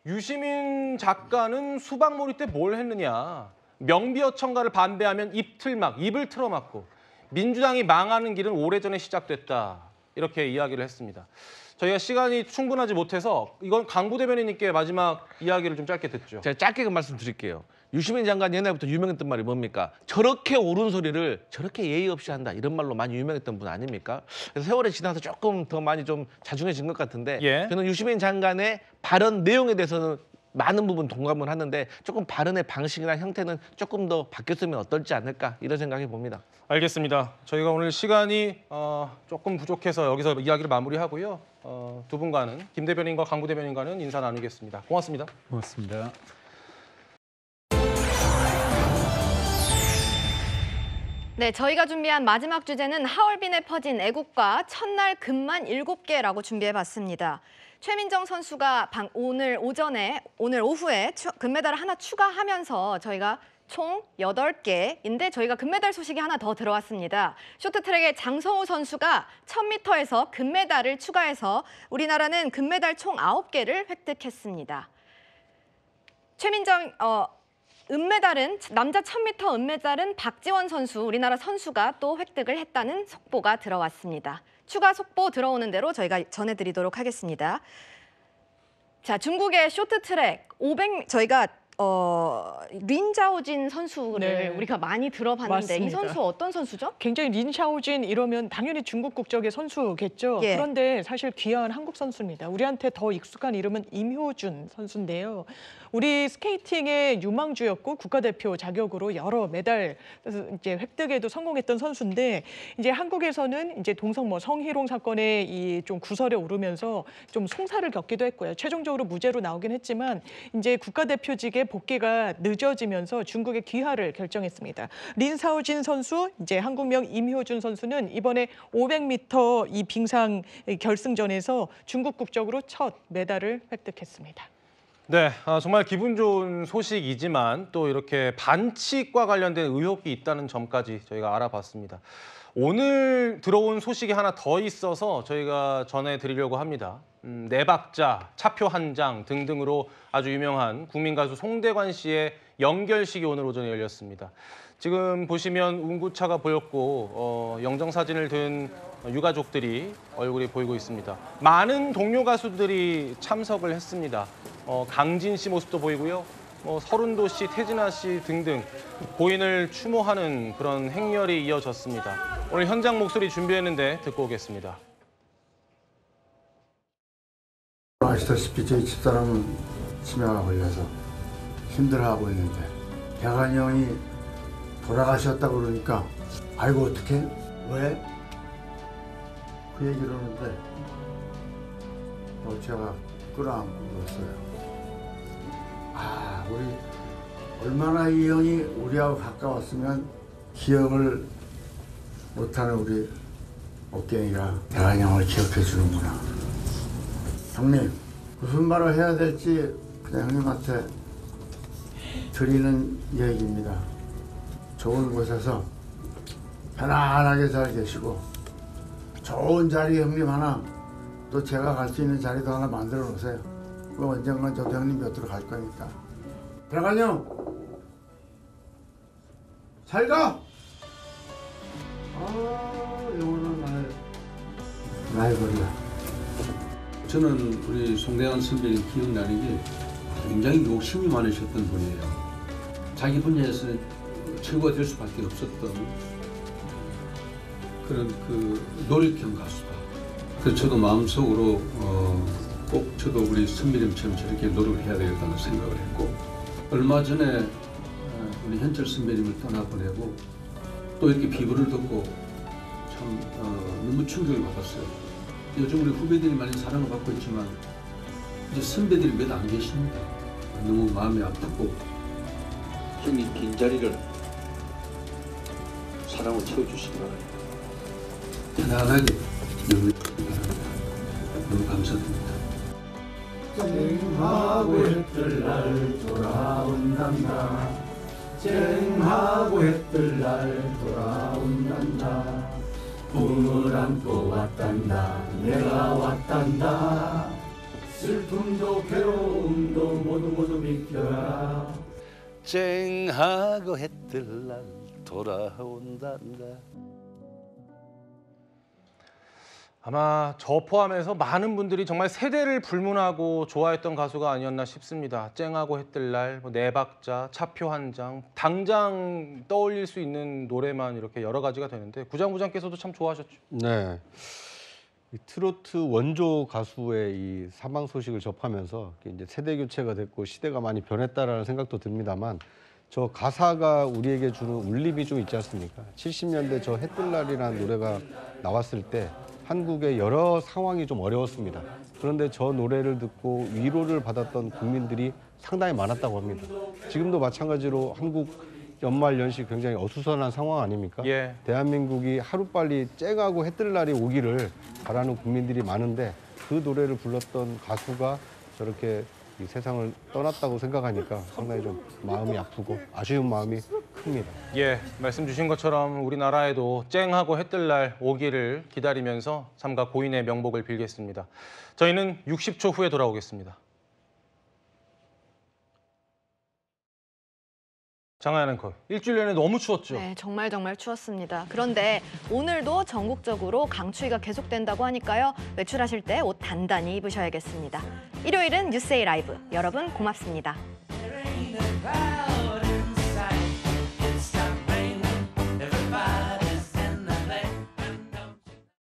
유시민 작가는 수박몰이 때 뭘 했느냐. 명비어천가를 반대하면 입을 틀어막고 민주당이 망하는 길은 오래전에 시작됐다. 이렇게 이야기를 했습니다. 저희가 시간이 충분하지 못해서 이건 강 부대변인님께 마지막 이야기를 좀 짧게 듣죠. 제가 짧게 말씀드릴게요. 유시민 장관 옛날부터 유명했던 말이 뭡니까? 저렇게 옳은 소리를 저렇게 예의 없이 한다, 이런 말로 많이 유명했던 분 아닙니까? 그래서 세월이 지나서 조금 더 많이 좀 자중해진 것 같은데, 저는 유시민 장관의 발언 내용에 대해서는 많은 부분 동감을 하는데 조금 발언의 방식이나 형태는 조금 더 바뀌었으면 어떨지 않을까, 이런 생각해 봅니다. 알겠습니다. 저희가 오늘 시간이 조금 부족해서 여기서 이야기를 마무리하고요. 두 분과는, 김 대변인과 강 부대변인과는 인사 나누겠습니다. 고맙습니다. 고맙습니다. 네, 저희가 준비한 마지막 주제는 하얼빈에 퍼진 애국가 첫날 금만 7개라고 준비해봤습니다. 최민정 선수가 오늘 오후에 금메달을 하나 추가하면서 저희가 총 8개인데 저희가 금메달 소식이 하나 더 들어왔습니다. 쇼트트랙의 장성우 선수가 1000m에서 금메달을 추가해서 우리나라는 금메달 총 9개를 획득했습니다. 최민정 은메달은 남자 1000m 은메달은 박지원 선수 우리나라 선수가 또 획득을 했다는 속보가 들어왔습니다. 추가 속보 들어오는 대로 저희가 전해드리도록 하겠습니다. 자, 중국의 쇼트트랙 500 저희가 린자오진 선수를 네. 우리가 많이 들어봤는데 맞습니다. 이 선수 어떤 선수죠? 굉장히 린샤오진 이러면 당연히 중국 국적의 선수겠죠. 예. 그런데 사실 귀한 한국 선수입니다. 우리한테 더 익숙한 이름은 임효준 선수인데요. 우리 스케이팅의 유망주였고 국가대표 자격으로 여러 메달 이제 획득에도 성공했던 선수인데 이제 한국에서는 이제 동성 성희롱 사건의 이 좀 구설에 오르면서 좀 송사를 겪기도 했고요. 최종적으로 무죄로 나오긴 했지만 이제 국가대표직의 복귀가 늦어지면서 중국의 귀화를 결정했습니다. 린사오진 선수, 이제 한국명 임효준 선수는 이번에 500m 이 빙상 결승전에서 중국 국적으로 첫 메달을 획득했습니다. 네, 정말 기분 좋은 소식이지만 또 이렇게 반칙과 관련된 의혹이 있다는 점까지 저희가 알아봤습니다. 오늘 들어온 소식이 하나 더 있어서 저희가 전해드리려고 합니다. 네 박자, 차표 한 장 등등으로 아주 유명한 국민 가수 송대관 씨의 영결식이 오늘 오전에 열렸습니다. 지금 보시면 운구차가 보였고 영정사진을 든 유가족들이 얼굴이 보이고 있습니다. 많은 동료 가수들이 참석을 했습니다. 강진 씨 모습도 보이고요. 서른도 씨, 태진아 씨 등등 고인을 추모하는 그런 행렬이 이어졌습니다. 오늘 현장 목소리 준비했는데 듣고 오겠습니다. 아시다시피 저희 집사람은 치매가 걸려서 힘들어하고 있는데 대관이 형이 돌아가셨다고 그러니까 아이고 어떡해? 왜? 그 얘기를 하는데 제가 끌어안고 울었어요. 아, 우리 얼마나 이 형이 우리하고 가까웠으면 기억을 못하는 우리 옥경이가 대관이 형을 기억해 주는구나. 형님, 무슨 말을 해야 될지 그냥 형님한테 드리는 얘기입니다. 좋은 곳에서 편안하게 잘 계시고 좋은 자리 형님 하나 또 제가 갈 수 있는 자리도 하나 만들어 놓으세요. 그럼 언젠간 저도 형님 곁으로 갈 거니까. 대관이 형! 잘 가! 영원한 나의 거리야. 저는 우리 송대관 선배님 기억나는 게 굉장히 욕심이 많으셨던 분이에요. 자기 분야에서 최고가 될 수밖에 없었던 그런 그 노력형 가수다. 그래서 저도 마음속으로 꼭 저도 우리 선배님처럼 저렇게 노력을 해야 되겠다는 생각을 했고 얼마 전에 우리 현철 선배님을 떠나보내고 또 이렇게 비보를 듣고 참 너무 충격을 받았어요. 요즘 우리 후배들이 많이 사랑을 받고 있지만 이제 선배들이 몇 안 계십니다. 너무 마음이 아프고 형이 빈자리를 사랑으로 채워주시기 바랍니다. 편안하게 너무 감사드립니다. 쨍하고 해뜰 날 돌아온단다. 쨍하고 해뜰 날 돌아온단다. 꿈을 안고 왔단다. 내가 왔단다. 슬픔도 괴로움도 모두 비켜라. 쨍하고 해뜰 날 돌아온단다. 아마 저 포함해서 많은 분들이 정말 세대를 불문하고 좋아했던 가수가 아니었나 싶습니다. 쨍하고 해뜰 날, 네 박자, 차표 한 장, 당장 떠올릴 수 있는 노래만 이렇게 여러 가지가 되는데 구장부장께서도 참 좋아하셨죠? 네. 이 트로트 원조 가수의 이 사망 소식을 접하면서 이제 세대 교체가 됐고 시대가 많이 변했다라는 생각도 듭니다만 저 가사가 우리에게 주는 울림이 좀 있지 않습니까? 70년대 저 해뜰 날이라는 노래가 나왔을 때 한국의 여러 상황이 좀 어려웠습니다. 그런데 저 노래를 듣고 위로를 받았던 국민들이 상당히 많았다고 합니다. 지금도 마찬가지로 한국 연말 연시 굉장히 어수선한 상황 아닙니까? 예. 대한민국이 하루빨리 쨍하고 해뜰 날이 오기를 바라는 국민들이 많은데 그 노래를 불렀던 가수가 저렇게 이 세상을 떠났다고 생각하니까 상당히 좀 마음이 아프고 아쉬운 마음이 큽니다. 예, 말씀 주신 것처럼 우리나라에도 쨍하고 해뜰 날 오기를 기다리면서 삼가 고인의 명복을 빌겠습니다. 저희는 60초 후에 돌아오겠습니다. 장하연 앵커, 일주일 내내 너무 추웠죠? 네, 정말 추웠습니다. 그런데 오늘도 전국적으로 강추위가 계속된다고 하니까요. 외출하실 때 옷 단단히 입으셔야겠습니다. 일요일은 뉴스에이 라이브. 여러분 고맙습니다.